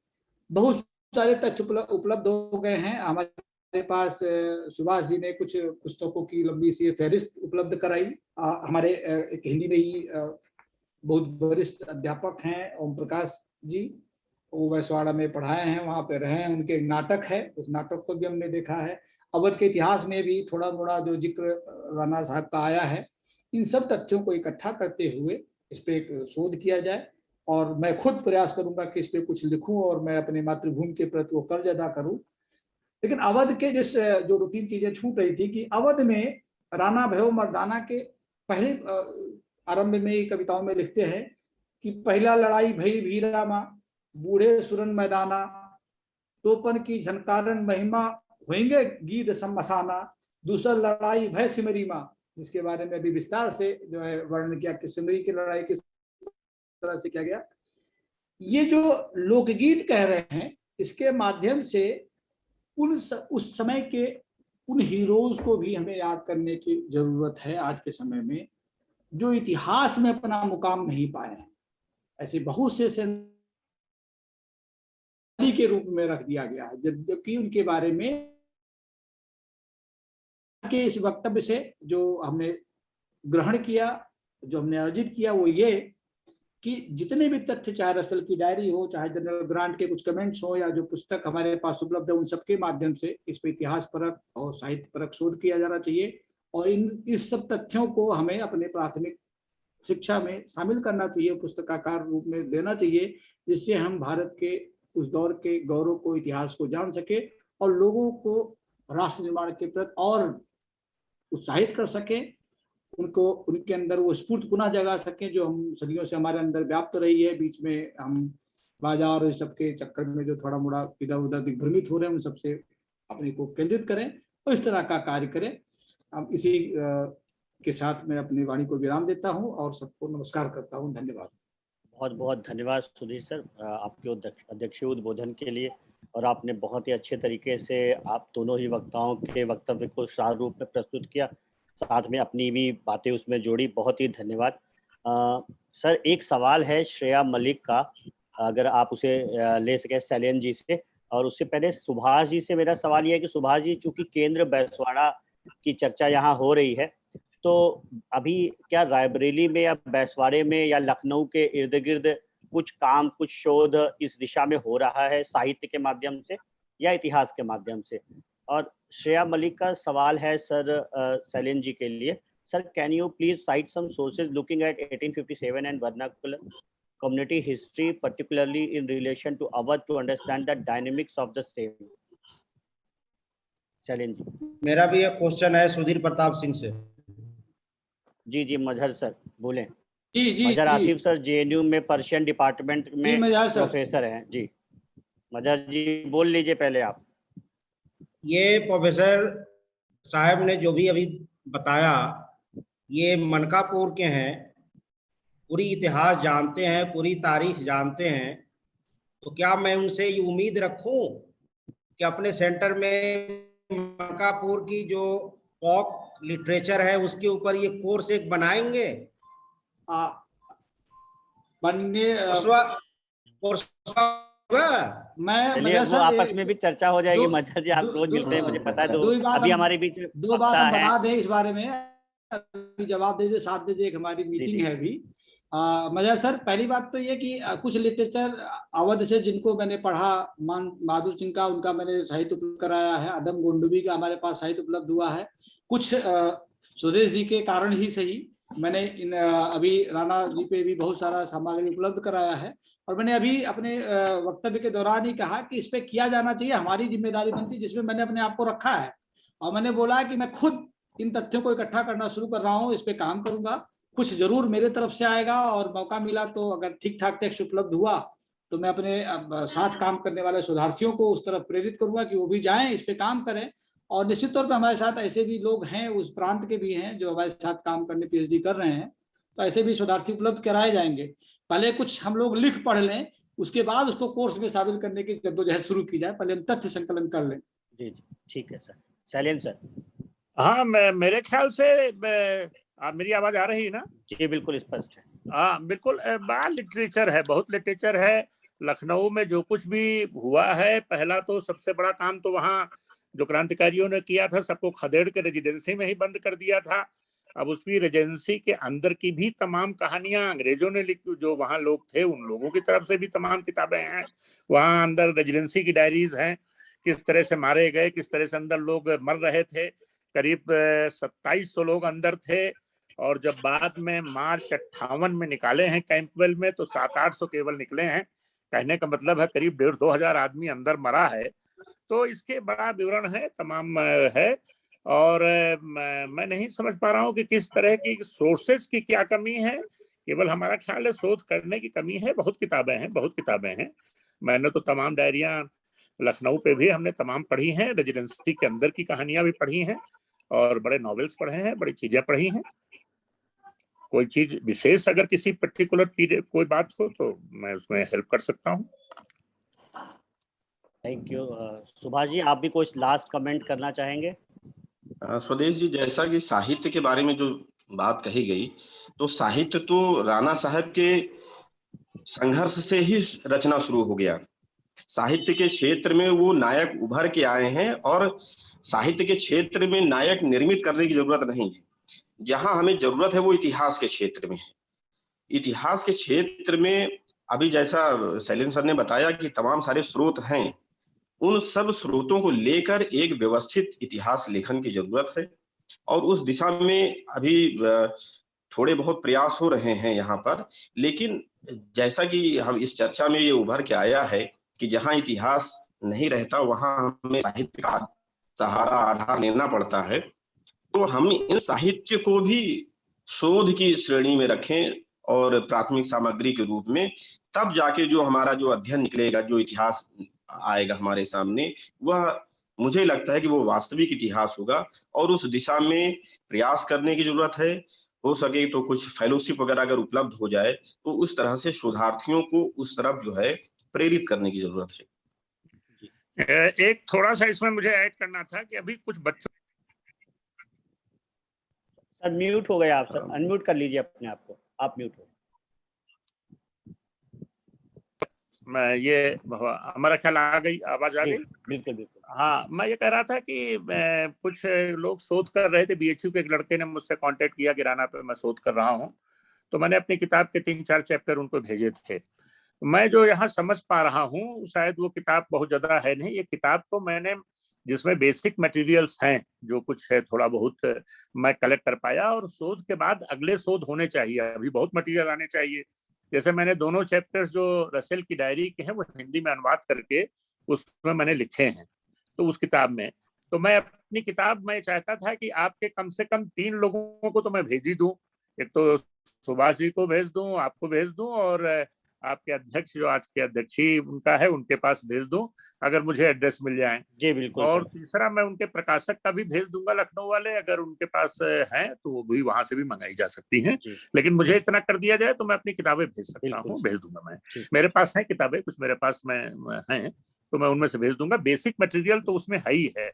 Speaker 4: बहुत सारे तथ्य उपलब्ध हो गए हैं हमारे पास। सुभाष जी ने कुछ पुस्तकों की लंबी सी फहरिस्त उपलब्ध कराई। हमारे एक हिंदी में ही बहुत वरिष्ठ अध्यापक हैं ओम प्रकाश जी, वो बैसवाड़ा में पढ़ाए हैं, वहाँ पे रहे हैं, उनके नाटक है, उस नाटक को भी हमने देखा है। अवध के इतिहास में भी थोड़ा मोड़ा जो जिक्र राणा साहब का आया है। इन सब तथ्यों को इकट्ठा करते हुए इस पे एक शोध किया जाए, और मैं खुद प्रयास करूंगा कि इस पे कुछ लिखूं और मैं अपने मातृभूमि के प्रति वो कर्ज अदा करूं। लेकिन अवध के जिस जो 2-3 चीजें छूट रही थी कि अवध में राणा भैरव मर्दाना के पहले आरंभ में ही कविताओं में लिखते हैं कि पहला लड़ाई भई भीरा माँ, बूढ़े सुरन मैदाना, तोपन की झनकारन महिमा, होंगे गीत समसाना, दूसरा लड़ाई भय सिमरी माँ, जिसके बारे में अभी विस्तार से जो है वर्णन किया कि सिमरी की लड़ाई किस तरह से किया गया। ये जो लोकगीत कह रहे हैं, इसके माध्यम से उस समय के उन हीरोज को भी हमें याद करने की जरूरत है आज के समय में, जो इतिहास में अपना मुकाम नहीं पाए हैं। ऐसे बहुत से के रूप में रख दिया गया है, जबकि उनके बारे में के इस वक्तव्य से जो हमने ग्रहण किया, जो हमने अर्जित किया, वो ये कि जितने भी तथ्य, चाहे रसल की डायरी हो, चाहे जनरल ग्रांट के कुछ कमेंट्स हो, या जो पुस्तक हमारे पास उपलब्ध है, उन सबके माध्यम से इस पर इतिहास परक और साहित्य परक शोध किया जाना चाहिए। और इस सब तथ्यों को हमें अपने प्राथमिक शिक्षा में शामिल करना चाहिए, पुस्तकाकार रूप में देना चाहिए, जिससे हम भारत के उस दौर के गौरव को, इतिहास को जान सके और लोगों को राष्ट्र निर्माण के प्रति और उत्साहित कर सके, उनको उनके अंदर वो स्फूर्ति पुनः जगा सकें जो हम सदियों से हमारे अंदर व्याप्त रही है। बीच में हम बाजार और इस सबके चक्कर में जो थोड़ा मोड़ा इधर उधर दिग्भ्रमित हो रहे हैं, उन सबसे अपने को केंद्रित करें और इस तरह का कार्य करें। हम इसी के साथ मैं अपनी वाणी को विराम देता हूं और सबको नमस्कार करता हूं। धन्यवाद।
Speaker 1: बहुत बहुत धन्यवाद सुधीर सर, आपके अध्यक्षीय उद्बोधन के लिए। और आपने बहुत ही अच्छे तरीके से आप दोनों ही वक्ताओं के वक्तव्य को सार रूप में प्रस्तुत किया, साथ में अपनी भी बातें उसमें जोड़ी। बहुत ही धन्यवाद। सर, एक सवाल है श्रेया मलिक का, अगर आप उसे ले सके शैलेंद्र जी से। और उससे पहले सुभाष जी से मेरा सवाल यह है कि सुभाष जी, चूंकि केंद्र बैसवाड़ा की चर्चा यहाँ हो रही है, तो अभी क्या रायबरेली में या बैसवाड़े में या लखनऊ के इर्द गिर्द कुछ काम, कुछ शोध इस दिशा में हो रहा है, साहित्य के माध्यम से या इतिहास के माध्यम से? और श्रेया मलिक का सवाल है सर शैलेंद्र जी के लिए। Sir, can you please cite some sources looking at 1857 and vernacular community history, particularly in relation to Awadh, to understand the dynamics of the same? Shailendra ji.
Speaker 5: मेरा भी एक क्वेश्चन है सुधीर प्रताप सिंह से।
Speaker 1: जी, मजहर सर बोलें।
Speaker 4: जी
Speaker 1: मजहर आसिफ सर JNU में पर्शियन डिपार्टमेंट में professor हैं। जी मजहर जी बोल लीजिए पहले आप।
Speaker 5: ये प्रोफेसर साहब ने जो भी अभी बताया, ये मनकापुर के हैं, पूरी इतिहास जानते हैं, पूरी तारीख जानते हैं, तो क्या मैं उनसे ये उम्मीद रखूं कि अपने सेंटर में मनकापुर की जो पॉक लिटरेचर है उसके ऊपर ये कोर्स एक बनाएंगे?
Speaker 1: मैं वो आपस में भी चर्चा हो जाएगी। मजहर जी आप रोज मिलते हैं, मुझे पता है, तो अभी हमारे बीच में
Speaker 4: 2 बार हम बना दें इस बारे में, अभी जवाब दे दे। 7 बजे एक हमारी मीटिंग है अभी। मजहर सर, पहली बात तो ये कि कुछ लिटरेचर अवध से जिनको मैंने पढ़ा, बहादुर सिंह का, उनका मैंने साहित्य उपलब्ध कराया है। अदम गोंडवी का हमारे पास साहित्य उपलब्ध हुआ है। कुछ स्वदेश जी के कारण ही सही मैंने अभी राणा जी पे भी बहुत सारा सामग्री उपलब्ध कराया है। और मैंने अभी अपने वक्तव्य के दौरान ही कहा कि इस पे किया जाना चाहिए, हमारी जिम्मेदारी बनती, जिसमें मैंने अपने आप को रखा है। और मैंने बोला कि मैं खुद इन तथ्यों को इकट्ठा करना शुरू कर रहा हूँ, इस पे काम करूंगा, कुछ जरूर मेरे तरफ से आएगा। और मौका मिला तो अगर ठीक ठाक टेक्स्ट उपलब्ध हुआ तो मैं अपने साथ काम करने वाले शोधार्थियों को उस तरफ प्रेरित करूंगा कि वो भी जाएं, इस पे काम करें। और निश्चित तौर पे हमारे साथ ऐसे भी लोग हैं, उस प्रांत के भी हैं जो हमारे साथ काम करने PhD कर रहे हैं, तो ऐसे भी शोधार्थी उपलब्ध कराए जाएंगे। पहले कुछ हम लोग लिख पढ़ लें, उसके बाद उसको कोर्स में शामिल करने की जद्दोजहद शुरू की जाए। पहले हम तथ्य संकलन कर लें।
Speaker 1: जी ठीक है सर। शैलेंद्र सर।
Speaker 2: हाँ, मेरे ख्याल से मेरी आवाज आ रही है ना?
Speaker 1: जी बिल्कुल स्पष्ट है।
Speaker 2: हाँ बिल्कुल, बड़ा लिटरेचर है, बहुत लिटरेचर है। लखनऊ में जो कुछ भी हुआ है, पहला तो सबसे बड़ा काम तो वहाँ जो क्रांतिकारियों ने किया था, सबको खदेड़ के रेजिडेंसी में ही बंद कर दिया था। अब उसकी रेजिडेंसी के अंदर की भी तमाम कहानियां अंग्रेजों ने लिखी, जो वहाँ लोग थे उन लोगों की तरफ से भी तमाम किताबें हैं। वहाँ अंदर रेजिडेंसी की डायरीज हैं, किस तरह से मारे गए, किस तरह से अंदर लोग मर रहे थे। करीब 2700 लोग अंदर थे और जब बाद में मार्च 58 में निकाले हैं कैंपवेल में तो 700-800 केवल निकले हैं। कहने का मतलब है करीब 1500-2000 आदमी अंदर मरा है। तो इसके बड़ा विवरण है, तमाम है, और मैं नहीं समझ पा रहा हूँ कि किस तरह की सोर्सेस की क्या कमी है। केवल हमारा ख्याल है शोध करने की कमी है। बहुत किताबें हैं। मैंने तो तमाम डायरियां लखनऊ पे भी हमने तमाम पढ़ी हैं, रेजिडेंसी के अंदर की कहानियां भी पढ़ी हैं, और बड़े नॉवेल्स पढ़े हैं, बड़ी चीजें पढ़ी हैं। कोई चीज विशेष अगर किसी पर्टिकुलर पीरियड कोई बात हो तो मैं उसमें हेल्प कर सकता हूँ।
Speaker 1: Thank you. सुभाष जी, आप भी कुछ लास्ट कमेंट करना चाहेंगे?
Speaker 3: स्वदेश जी, जैसा कि साहित्य के बारे में जो बात कही गई, तो साहित्य तो राणा साहब के संघर्ष से ही रचना शुरू हो गया। साहित्य के क्षेत्र में वो नायक उभर के आए हैं, और साहित्य के क्षेत्र में नायक निर्मित करने की जरूरत नहीं है। जहां हमें जरूरत है वो इतिहास के क्षेत्र में है। इतिहास के क्षेत्र में अभी जैसा शैलेंद्र सर ने बताया कि तमाम सारे स्रोत हैं, उन सब स्रोतों को लेकर एक व्यवस्थित इतिहास लेखन की जरूरत है, और उस दिशा में अभी थोड़े बहुत प्रयास हो रहे हैं यहाँ पर। लेकिन जैसा कि हम इस चर्चा में ये उभर के आया है कि जहाँ इतिहास नहीं रहता वहां हमें साहित्य का सहारा, आधार लेना पड़ता है। तो हम इन साहित्य को भी शोध की श्रेणी में रखें और प्राथमिक सामग्री के रूप में, तब जाके जो हमारा जो अध्ययन निकलेगा, जो इतिहास आएगा हमारे सामने, वह मुझे लगता है कि वो वास्तविक इतिहास होगा। और उस दिशा में प्रयास करने की जरूरत है। हो सके तो कुछ फेलोशिप वगैरह अगर उपलब्ध हो जाए तो उस तरह से शोधार्थियों को उस तरफ जो है प्रेरित करने की जरूरत है।
Speaker 2: एक थोड़ा सा इसमें मुझे ऐड करना था कि अभी कुछ बच्चों,
Speaker 1: सर म्यूट हो गए आप, सर अनम्यूट कर लीजिए अपने आप को, आप म्यूट हो।
Speaker 2: ये हमारा ख्याल आ गई, आवाज आ गई?
Speaker 1: बिल्कुल बिल्कुल।
Speaker 2: हाँ, मैं ये कह रहा था कि कुछ लोग शोध कर रहे थे। बीएचयू के एक लड़के ने मुझसे कांटेक्ट किया कि राणा पे मैं शोध कर रहा हूँ, तो मैंने अपनी किताब के 3-4 चैप्टर उनको भेजे थे। मैं जो यहाँ समझ पा रहा हूँ, शायद वो किताब बहुत ज्यादा है नहीं। ये किताब तो मैंने जिसमें बेसिक मटेरियल्स हैं, जो कुछ है थोड़ा बहुत मैं कलेक्ट कर पाया, और शोध के बाद अगले शोध होने चाहिए। अभी बहुत मटेरियल आने चाहिए। जैसे मैंने दोनों चैप्टर्स जो रसेल की डायरी के हैं वो हिंदी में अनुवाद करके उसमें मैंने लिखे हैं, तो उस किताब में तो मैं अपनी किताब में चाहता था कि आपके कम से कम 3 लोगों को तो मैं भेज ही दूं। एक तो सुभाष जी को भेज दूं, आपको भेज दूं, और आपके अध्यक्ष जो आज के अध्यक्ष ही उनका है उनके पास भेज दूं, अगर मुझे एड्रेस मिल जाए।
Speaker 1: जी बिल्कुल।
Speaker 2: और तीसरा मैं उनके प्रकाशक का भी भेज दूंगा, लखनऊ वाले, अगर उनके पास है तो वो भी वहां से भी मंगाई जा सकती हैं। लेकिन मुझे इतना कर दिया जाए तो मैं अपनी किताबें भेज सकता हूँ, भेज दूंगा मैं। मेरे पास है किताबें, कुछ मेरे पास में हैं, तो मैं उनमें से भेज दूंगा। बेसिक मटेरियल तो उसमें है ही है।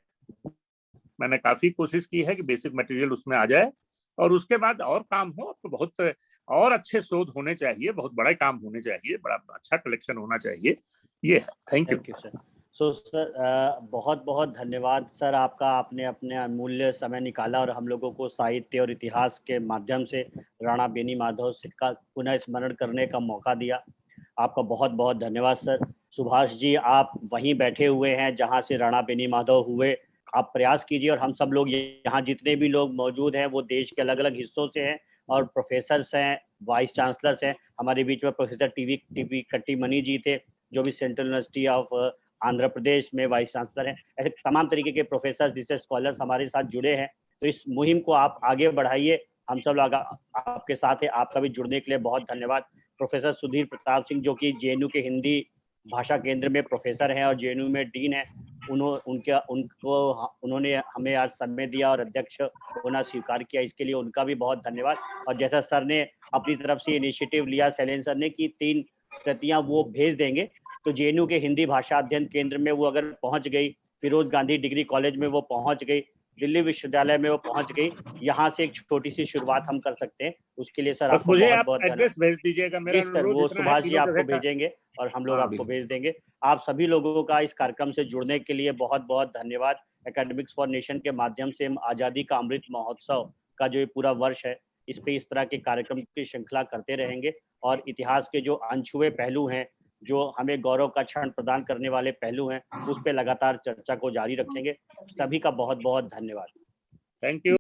Speaker 2: मैंने काफी कोशिश की है कि बेसिक मटेरियल उसमें आ जाए, और उसके बाद और काम हो तो बहुत और अच्छे शोध होने चाहिए, बहुत बड़ा काम होने चाहिए, बड़ा अच्छा कलेक्शन होना चाहिए। ये है। Thank you
Speaker 1: sir. So sir बहुत बहुत धन्यवाद सर आपका, आपने अपने अमूल्य समय निकाला और हम लोगों को साहित्य और इतिहास के माध्यम से राणा बेनी माधव का पुनः स्मरण करने का मौका दिया। आपका बहुत बहुत धन्यवाद सर। सुभाष जी, आप वहीं बैठे हुए हैं जहां से राणा बेनी माधव हुए। आप प्रयास कीजिए, और हम सब लोग यहाँ जितने भी लोग मौजूद हैं वो देश के अलग अलग हिस्सों से हैं, और प्रोफेसर्स हैं, वाइस चांसलर्स हैं। हमारे बीच में प्रोफेसर टीवी कट्टीमणि जी थे, जो भी central university of Andhra Pradesh में वाइस चांसलर हैं। ऐसे तमाम तरीके के प्रोफेसर, रिसर्च स्कॉलर्स हमारे साथ जुड़े हैं। तो इस मुहिम को आप आगे बढ़ाइए, हम सब लोग आपके साथ है। आपका भी जुड़ने के लिए बहुत धन्यवाद। प्रोफेसर सुधीर प्रताप सिंह, जो कि जेएनयू के हिंदी भाषा केंद्र में प्रोफेसर हैं और जेएनयू में डीन है, उन्होंने हमें आज समय दिया और अध्यक्ष होना स्वीकार किया, इसके लिए उनका भी बहुत धन्यवाद। और जैसा सर ने अपनी तरफ से इनिशिएटिव लिया, शैलेंद्र सर ने, कि 3 प्रतियां वो भेज देंगे, तो जेएनयू के हिंदी भाषा अध्ययन केंद्र में वो अगर पहुंच गई, फिरोज गांधी डिग्री कॉलेज में वो पहुंच गई, दिल्ली विश्वविद्यालय में वो पहुंच गई, यहाँ से एक छोटी सी शुरुआत हम कर सकते हैं। उसके लिए सर आपको बहुत बहुत
Speaker 2: एड्रेस भेज दीजिएगा। मेरा
Speaker 1: सर, वो सुभाष जी आपको भेजेंगे और हम लोग आपको भेज देंगे। आप सभी लोगों का इस कार्यक्रम से जुड़ने के लिए बहुत बहुत धन्यवाद। एकेडमिक्स फॉर नेशन के माध्यम से हम आज़ादी का अमृत महोत्सव का जो पूरा वर्ष है, इस पे इस तरह के कार्यक्रम की श्रृंखला करते रहेंगे, और इतिहास के जो अनछुए पहलू हैं, जो हमें गौरव का क्षण प्रदान करने वाले पहलू हैं, उस पे लगातार चर्चा को जारी रखेंगे। सभी का बहुत बहुत धन्यवाद।
Speaker 2: Thank you.